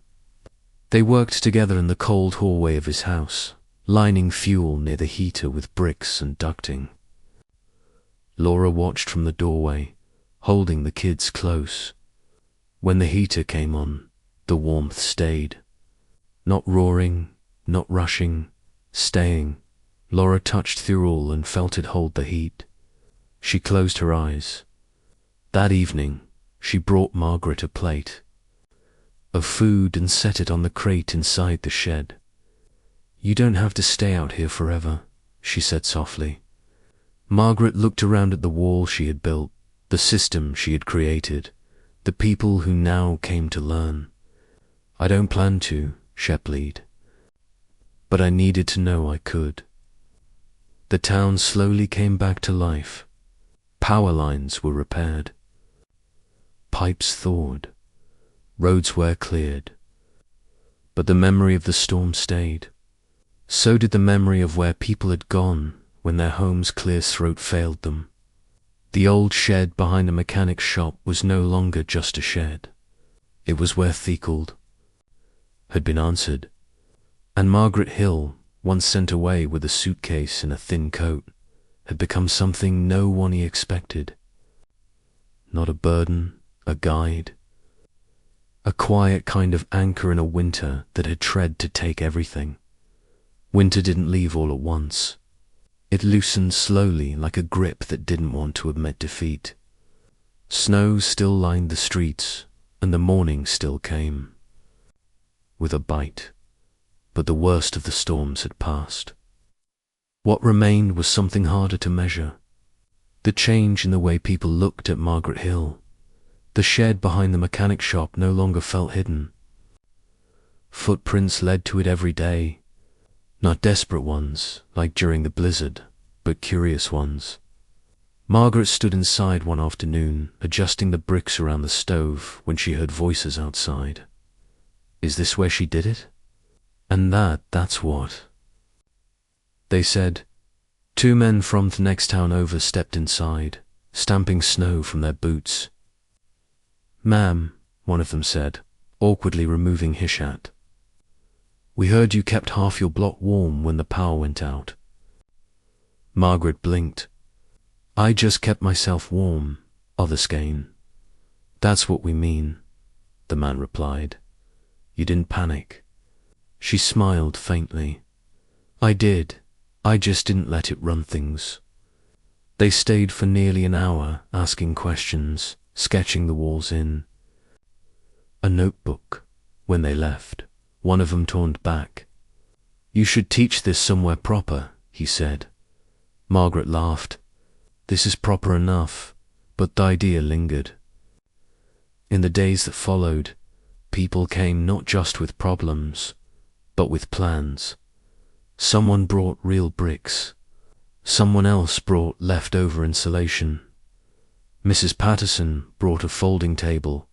They worked together in the cold hallway of his house, lining fuel near the heater with bricks and ducting. Laura watched from the doorway, holding the kids close. When the heater came on, the warmth stayed. Not roaring, not rushing, staying. Laura touched through all and felt it hold the heat. She closed her eyes. That evening, she brought Margaret a plate of food and set it on the crate inside the shed. "You don't have to stay out here forever," she said softly. Margaret looked around at the wall she had built, the system she had created, the people who now came to learn. "I don't plan to," Shep pleaded, "but I needed to know I could." The town slowly came back to life. Power lines were repaired. Pipes thawed. Roads were cleared. But the memory of the storm stayed. So did the memory of where people had gone when their home's clear throat failed them. The old shed behind the mechanic's shop was no longer just a shed. It was where Thiekold had been answered. And Margaret Hill, once sent away with a suitcase and a thin coat, had become something no one he expected. Not a burden, a guide. A quiet kind of anchor in a winter that had tread to take everything. Winter didn't leave all at once. It loosened slowly like a grip that didn't want to admit defeat. Snow still lined the streets, and the morning still came. With a bite. But the worst of the storms had passed. What remained was something harder to measure. The change in the way people looked at Margaret Hill. The shed behind the mechanic shop no longer felt hidden. Footprints led to it every day. Not desperate ones, like during the blizzard, but curious ones. Margaret stood inside one afternoon, adjusting the bricks around the stove when she heard voices outside. Is this where she did it? And that's what. They said. 2 men from the next town over stepped inside, stamping snow from their boots. "Ma'am," one of them said, awkwardly removing his hat. "We heard you kept half your block warm when the power went out." Margaret blinked. I just kept myself warm, Otherskane. That's what we mean, the man replied. You didn't panic. She smiled faintly. I did. I just didn't let it run things. They stayed for nearly an hour, asking questions, sketching the walls in. A notebook. When they left, one of them turned back. You should teach this somewhere proper, he said. Margaret laughed. This is proper enough, but the idea lingered. In the days that followed, people came not just with problems, but with plans. Someone brought real bricks. Someone else brought leftover insulation. Mrs. Patterson brought a folding table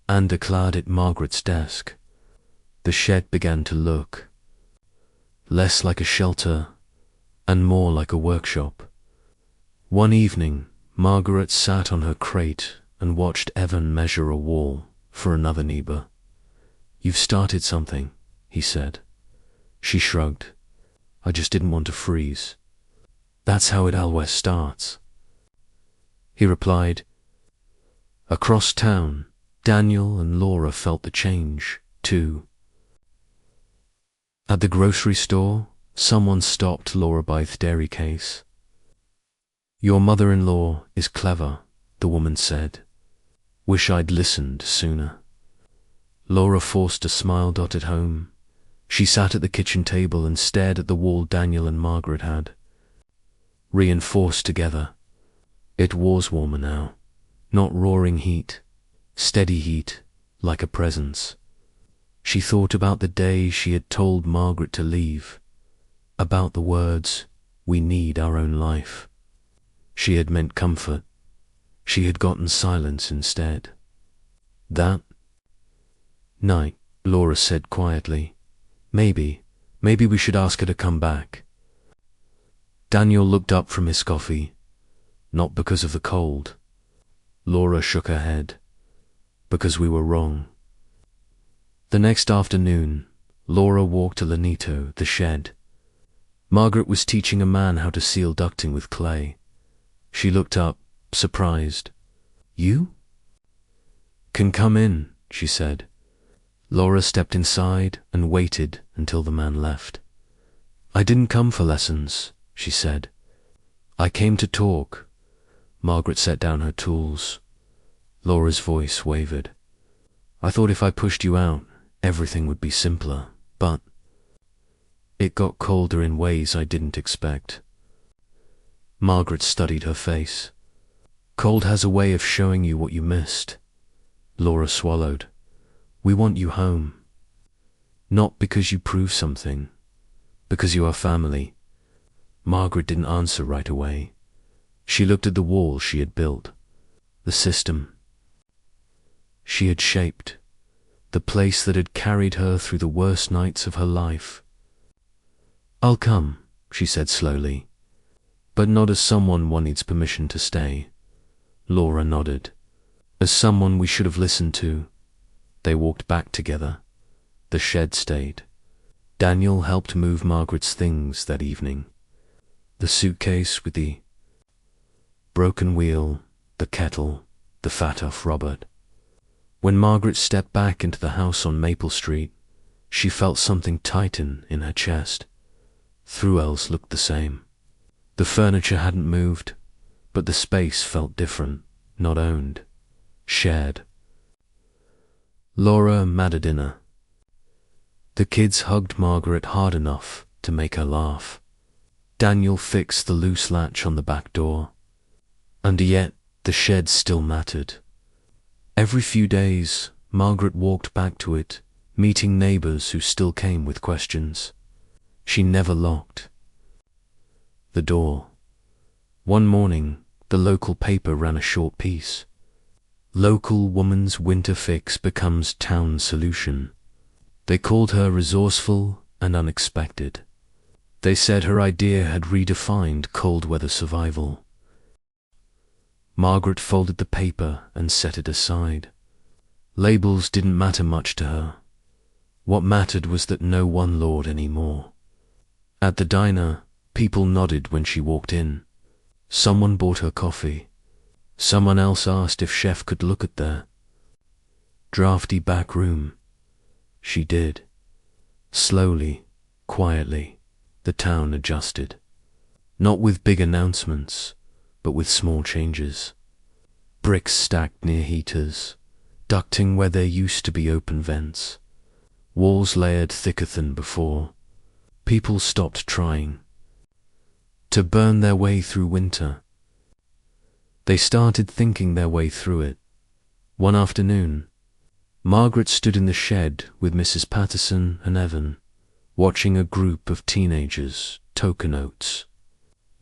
and declared it Margaret's desk. The shed began to look less like a shelter and more like a workshop. One evening, Margaret sat on her crate and watched Evan measure a wall for another neighbor. You've started something, he said. She shrugged. I just didn't want to freeze. That's how it always starts. He replied. Across town, Daniel and Laura felt the change, too. At the grocery store, someone stopped Laura by the dairy case. Your mother-in-law is clever, the woman said. Wish I'd listened sooner. Laura forced a smile at home. She sat at the kitchen table and stared at the wall Daniel and Margaret had. Reinforced together. It was warmer now. Not roaring heat. Steady heat, like a presence. She thought about the day she had told Margaret to leave. About the words, we need our own life. She had meant comfort. She had gotten silence instead. That night, Laura said quietly, Maybe we should ask her to come back. Daniel looked up from his coffee. Not because of the cold. Laura shook her head. Because we were wrong. The next afternoon, Laura walked to Lanito, the shed. Margaret was teaching a man how to seal ducting with clay. She looked up, surprised. You? Can come in, she said. Laura stepped inside and waited until the man left. I didn't come for lessons, she said. I came to talk. Margaret set down her tools. Laura's voice wavered. I thought if I pushed you out, everything would be simpler, but it got colder in ways I didn't expect. Margaret studied her face. Cold has a way of showing you what you missed. Laura swallowed. We want you home. Not because you prove something, because you are family. Margaret didn't answer right away. She looked at the wall she had built, the system she had shaped, the place that had carried her through the worst nights of her life. I'll come, she said slowly, but not as someone one needs permission to stay. Laura nodded. As someone we should have listened to. They walked back together. The shed stayed. Daniel helped move Margaret's things that evening. The suitcase with the broken wheel, the kettle, the fat off Robert. When Margaret stepped back into the house on Maple Street, she felt something tighten in her chest. Through else looked the same. The furniture hadn't moved, but the space felt different, not owned, shared. Laura made a dinner. The kids hugged Margaret hard enough to make her laugh. Daniel fixed the loose latch on the back door. And yet the shed still mattered. Every few days, Margaret walked back to it, meeting neighbors who still came with questions. She never locked the door. One morning, the local paper ran a short piece. Local woman's winter fix becomes town solution. They called her resourceful and unexpected. They said her idea had redefined cold weather survival. Margaret folded the paper and set it aside. Labels didn't matter much to her. What mattered was that no one lured anymore. At the diner, people nodded when she walked in. Someone bought her coffee. Someone else asked if Chef could look at their drafty back room. She did. Slowly, quietly, the town adjusted. Not with big announcements, but with small changes. Bricks stacked near heaters, ducting where there used to be open vents, walls layered thicker than before. People stopped trying to burn their way through winter. They started thinking their way through it. One afternoon, Margaret stood in the shed with Mrs. Patterson and Evan, watching a group of teenagers token oats.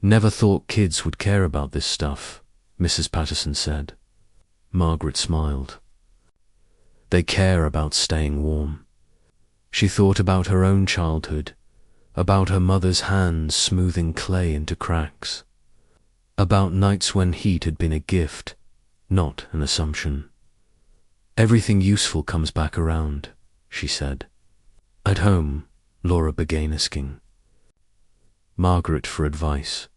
"Never thought kids would care about this stuff," Mrs. Patterson said. Margaret smiled. "They care about staying warm." She thought about her own childhood, about her mother's hands smoothing clay into cracks, about nights when heat had been a gift, not an assumption. "Everything useful comes back around," she said. At home, Laura began asking Margaret for advice.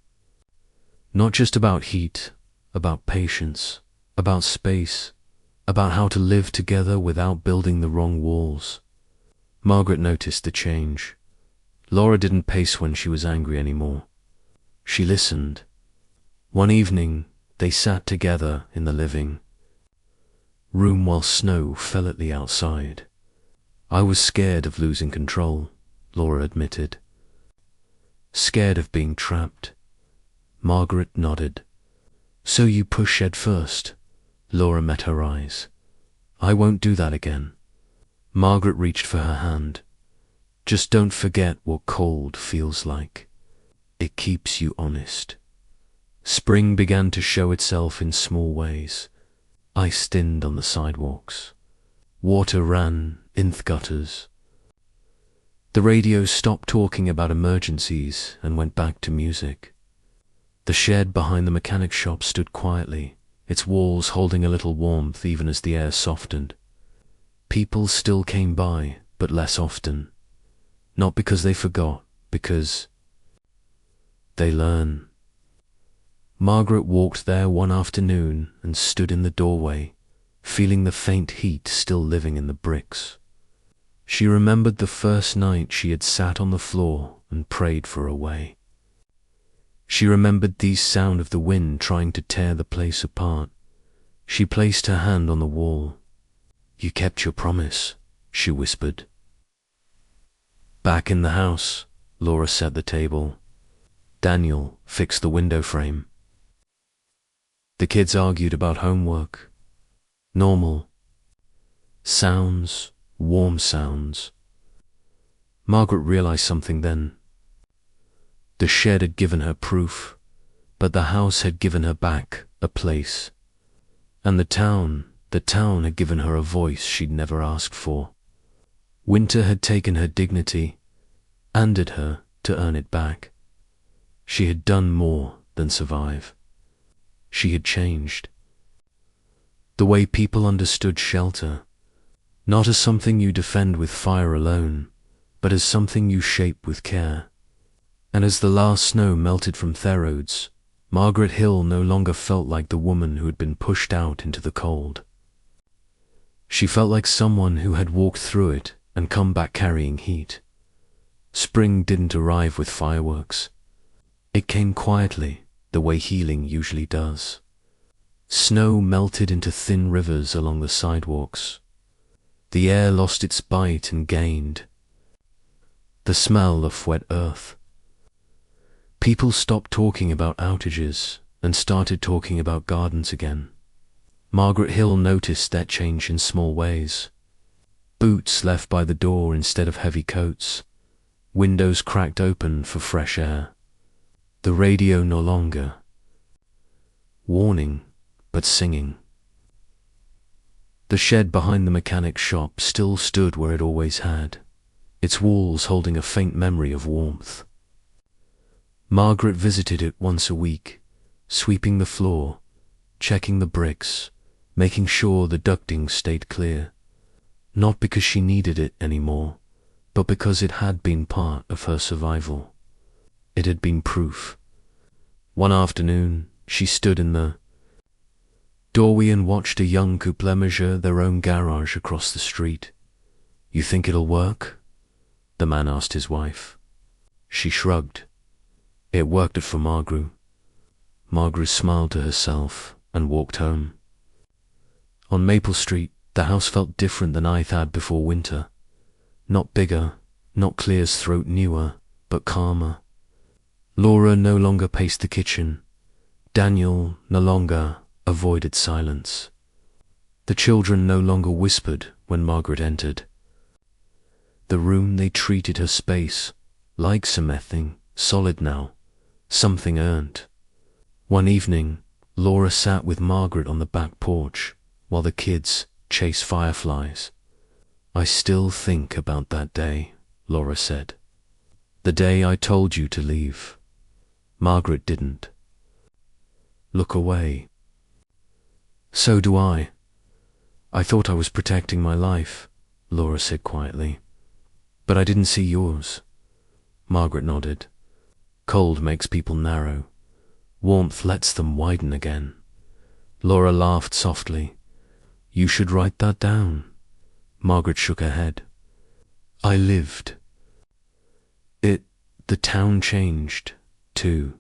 Not just about heat, about patience, about space, about how to live together without building the wrong walls. Margaret noticed the change. Laura didn't pace when she was angry anymore. She listened. One evening, they sat together in the living room while snow fell at the outside. "I was scared of losing control," Laura admitted. "Scared of being trapped." Margaret nodded. "So you push head first?" Laura met her eyes. "I won't do that again." Margaret reached for her hand. "Just don't forget what cold feels like. It keeps you honest." Spring began to show itself in small ways. Ice thinned on the sidewalks. Water ran in the gutters. The radio stopped talking about emergencies and went back to music. The shed behind the mechanic shop stood quietly, its walls holding a little warmth even as the air softened. People still came by, but less often. Not because they forgot, because they learn. Margaret walked there one afternoon and stood in the doorway, feeling the faint heat still living in the bricks. She remembered the first night she had sat on the floor and prayed for a way. She remembered the sound of the wind trying to tear the place apart. She placed her hand on the wall. "You kept your promise," she whispered. Back in the house, Laura set the table. Daniel fixed the window frame. The kids argued about homework. Normal. Sounds, warm sounds. Margaret realized something then. The shed had given her proof, but the house had given her back a place. And the town had given her a voice she'd never asked for. Winter had taken her dignity, handed her to earn it back. She had done more than survive. She had changed. The way people understood shelter, not as something you defend with fire alone, but as something you shape with care. And as the last snow melted from their roads, Margaret Hill no longer felt like the woman who had been pushed out into the cold. She felt like someone who had walked through it and come back carrying heat. Spring didn't arrive with fireworks. It came quietly, the way healing usually does. Snow melted into thin rivers along the sidewalks. The air lost its bite and gained the smell of wet earth. People stopped talking about outages and started talking about gardens again. Margaret Hill noticed that change in small ways. Boots left by the door instead of heavy coats. Windows cracked open for fresh air. The radio no longer warning, but singing. The shed behind the mechanic shop still stood where it always had, its walls holding a faint memory of warmth. Margaret visited it once a week, sweeping the floor, checking the bricks, making sure the ducting stayed clear. Not because she needed it anymore, but because it had been part of her survival. It had been proof. One afternoon, she stood in the doorway and watched a young couple measure their own garage across the street. "You think it'll work?" the man asked his wife. She shrugged. It worked for Margaret. Margaret smiled to herself and walked home. On Maple Street, the house felt different than I had before winter. Not bigger, not Claire's throat newer, but calmer. Laura no longer paced the kitchen. Daniel no longer avoided silence. The children no longer whispered when Margaret entered. The room they treated her space, like something solid now, something earned. One evening, Laura sat with Margaret on the back porch while the kids chased fireflies. "I still think about that day," Laura said. "The day I told you to leave." Margaret didn't look away. "So do I. I thought I was protecting my life," Laura said quietly. "But I didn't see yours." Margaret nodded. "Cold makes people narrow. Warmth lets them widen again." Laura laughed softly. "You should write that down." Margaret shook her head. "I lived. The town changed, too.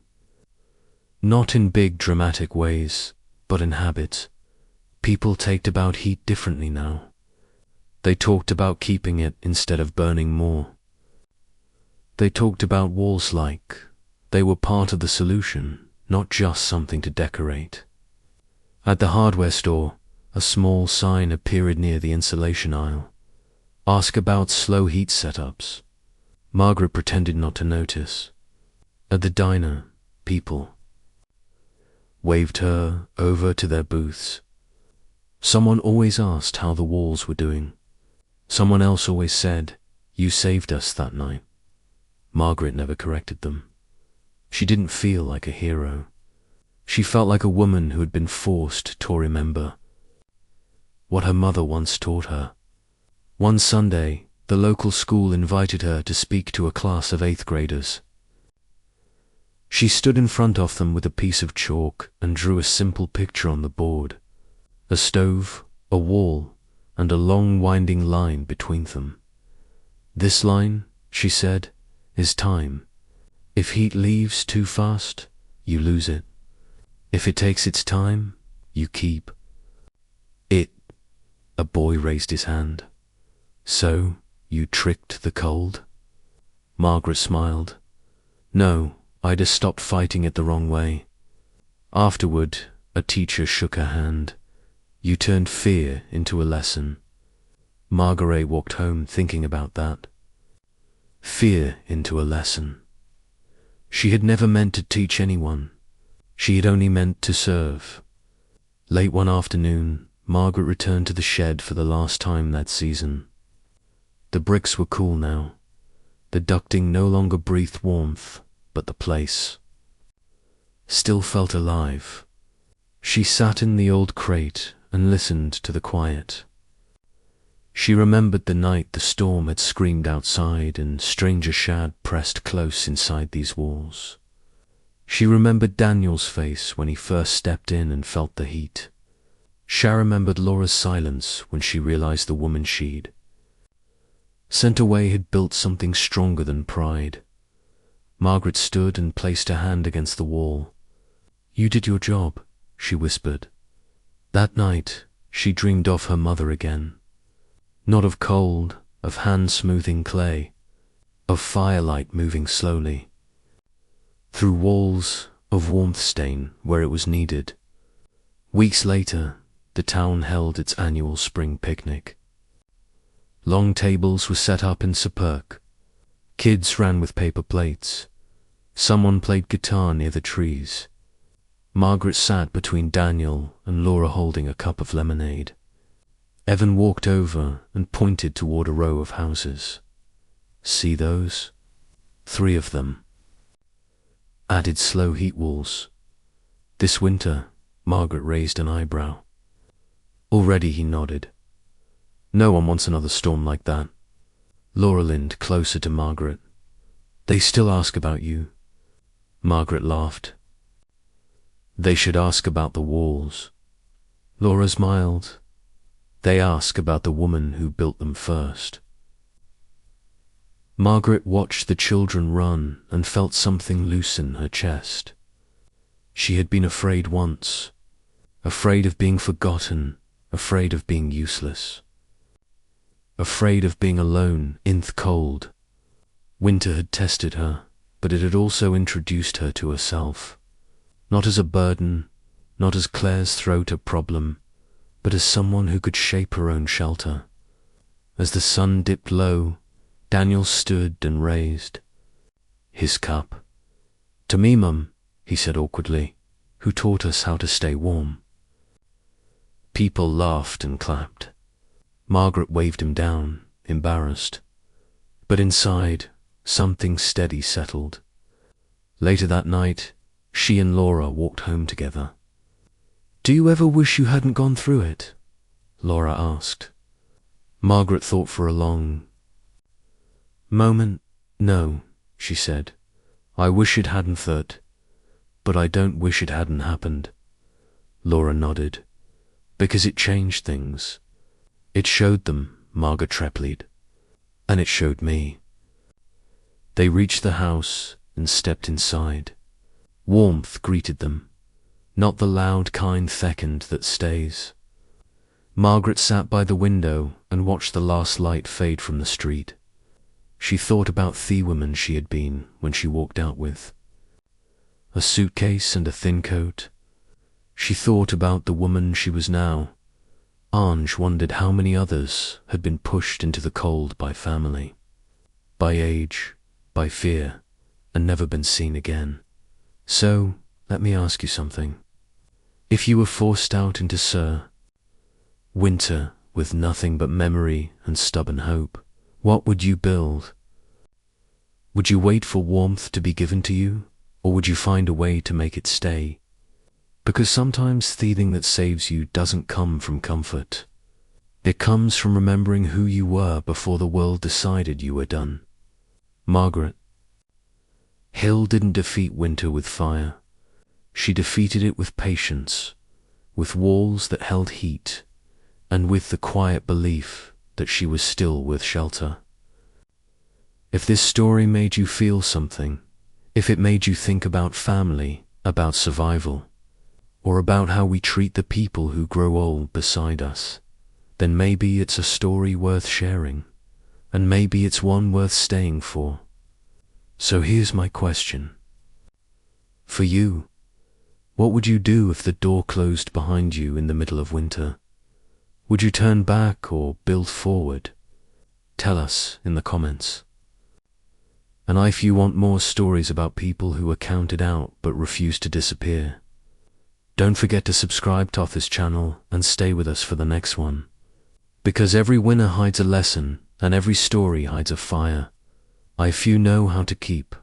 Not in big dramatic ways, but in habits. People talked about heat differently now. They talked about keeping it instead of burning more. They talked about walls like they were part of the solution, not just something to decorate. At the hardware store, a small sign appeared near the insulation aisle. "Ask about slow heat setups." Margaret pretended not to notice. At the diner, people waved her over to their booths. Someone always asked how the walls were doing. Someone else always said, "You saved us that night." Margaret never corrected them. She didn't feel like a hero. She felt like a woman who had been forced to remember what her mother once taught her. One Sunday, the local school invited her to speak to a class of 8th graders. She stood in front of them with a piece of chalk and drew a simple picture on the board. A stove, a wall, and a long winding line between them. "This line," she said, "is time. If heat leaves too fast, you lose it. If it takes its time, you keep it." A boy raised his hand. "So, you tricked the cold?" Margaret smiled. "No, I just stopped fighting it the wrong way." Afterward, a teacher shook her hand. "You turned fear into a lesson." Margaret walked home thinking about that. Fear into a lesson. She had never meant to teach anyone. She had only meant to serve. Late one afternoon, Margaret returned to the shed for the last time that season. The bricks were cool now. The ducting no longer breathed warmth, but the place still felt alive. She sat in the old crate and listened to the quiet. She remembered the night the storm had screamed outside and stranger shad pressed close inside these walls. She remembered Daniel's face when he first stepped in and felt the heat. She remembered Laura's silence when she realized the woman she'd sent away had built something stronger than pride. Margaret stood and placed her hand against the wall. "You did your job," she whispered. That night, she dreamed of her mother again. Not of cold, of hand-smoothing clay, of firelight moving slowly through walls, of warmth stain where it was needed. Weeks later, the town held its annual spring picnic. Long tables were set up in Sepulk. Kids ran with paper plates. Someone played guitar near the trees. Margaret sat between Daniel and Laura holding a cup of lemonade. Evan walked over and pointed toward a row of houses. "See those? 3 of them. Added slow heat walls. This winter," Margaret raised an eyebrow. "Already," he nodded. "No one wants another storm like that." Laura leaned closer to Margaret. "They still ask about you." Margaret laughed. They should ask about the walls. Laura smiled. They ask about the woman who built them first. Margaret watched the children run and felt something loosen her chest. She had been afraid once, afraid of being forgotten, afraid of being useless, afraid of being alone in the cold. Winter had tested her, but it had also introduced her to herself, not as a burden, not as Claire's throat a problem, but as someone who could shape her own shelter. As the sun dipped low, Daniel stood and raised his cup. "To me, Mum," he said awkwardly, "who taught us how to stay warm." People laughed and clapped. Margaret waved him down, embarrassed. But inside, something steady settled. Later that night, she and Laura walked home together. "Do you ever wish you hadn't gone through it?" Laura asked. Margaret thought for a long moment. "No," she said. "I wish it hadn't that, but I don't wish it hadn't happened." Laura nodded. "Because it changed things. It showed them," Margaret replied, "and it showed me." They reached the house and stepped inside. Warmth greeted them, not the loud, kind second that stays. Margaret sat by the window and watched the last light fade from the street. She thought about the woman she had been when she walked out with a suitcase and a thin coat. She thought about the woman she was now. Ange wondered how many others had been pushed into the cold by family, by age, by fear, and never been seen again. "So, let me ask you something. If you were forced out into winter with nothing but memory and stubborn hope, what would you build? Would you wait for warmth to be given to you, or would you find a way to make it stay? Because sometimes the thing that saves you doesn't come from comfort. It comes from remembering who you were before the world decided you were done." Margaret. Hill didn't defeat winter with fire. She defeated it with patience, with walls that held heat, and with the quiet belief that she was still worth shelter. If this story made you feel something, if it made you think about family, about survival, or about how we treat the people who grow old beside us, then maybe it's a story worth sharing, and maybe it's one worth staying for. So here's my question. For you, what would you do if the door closed behind you in the middle of winter? Would you turn back or build forward? Tell us in the comments. And if you want more stories about people who were counted out but refused to disappear, don't forget to subscribe to this channel and stay with us for the next one. Because every winner hides a lesson and every story hides a fire. If you know how to keep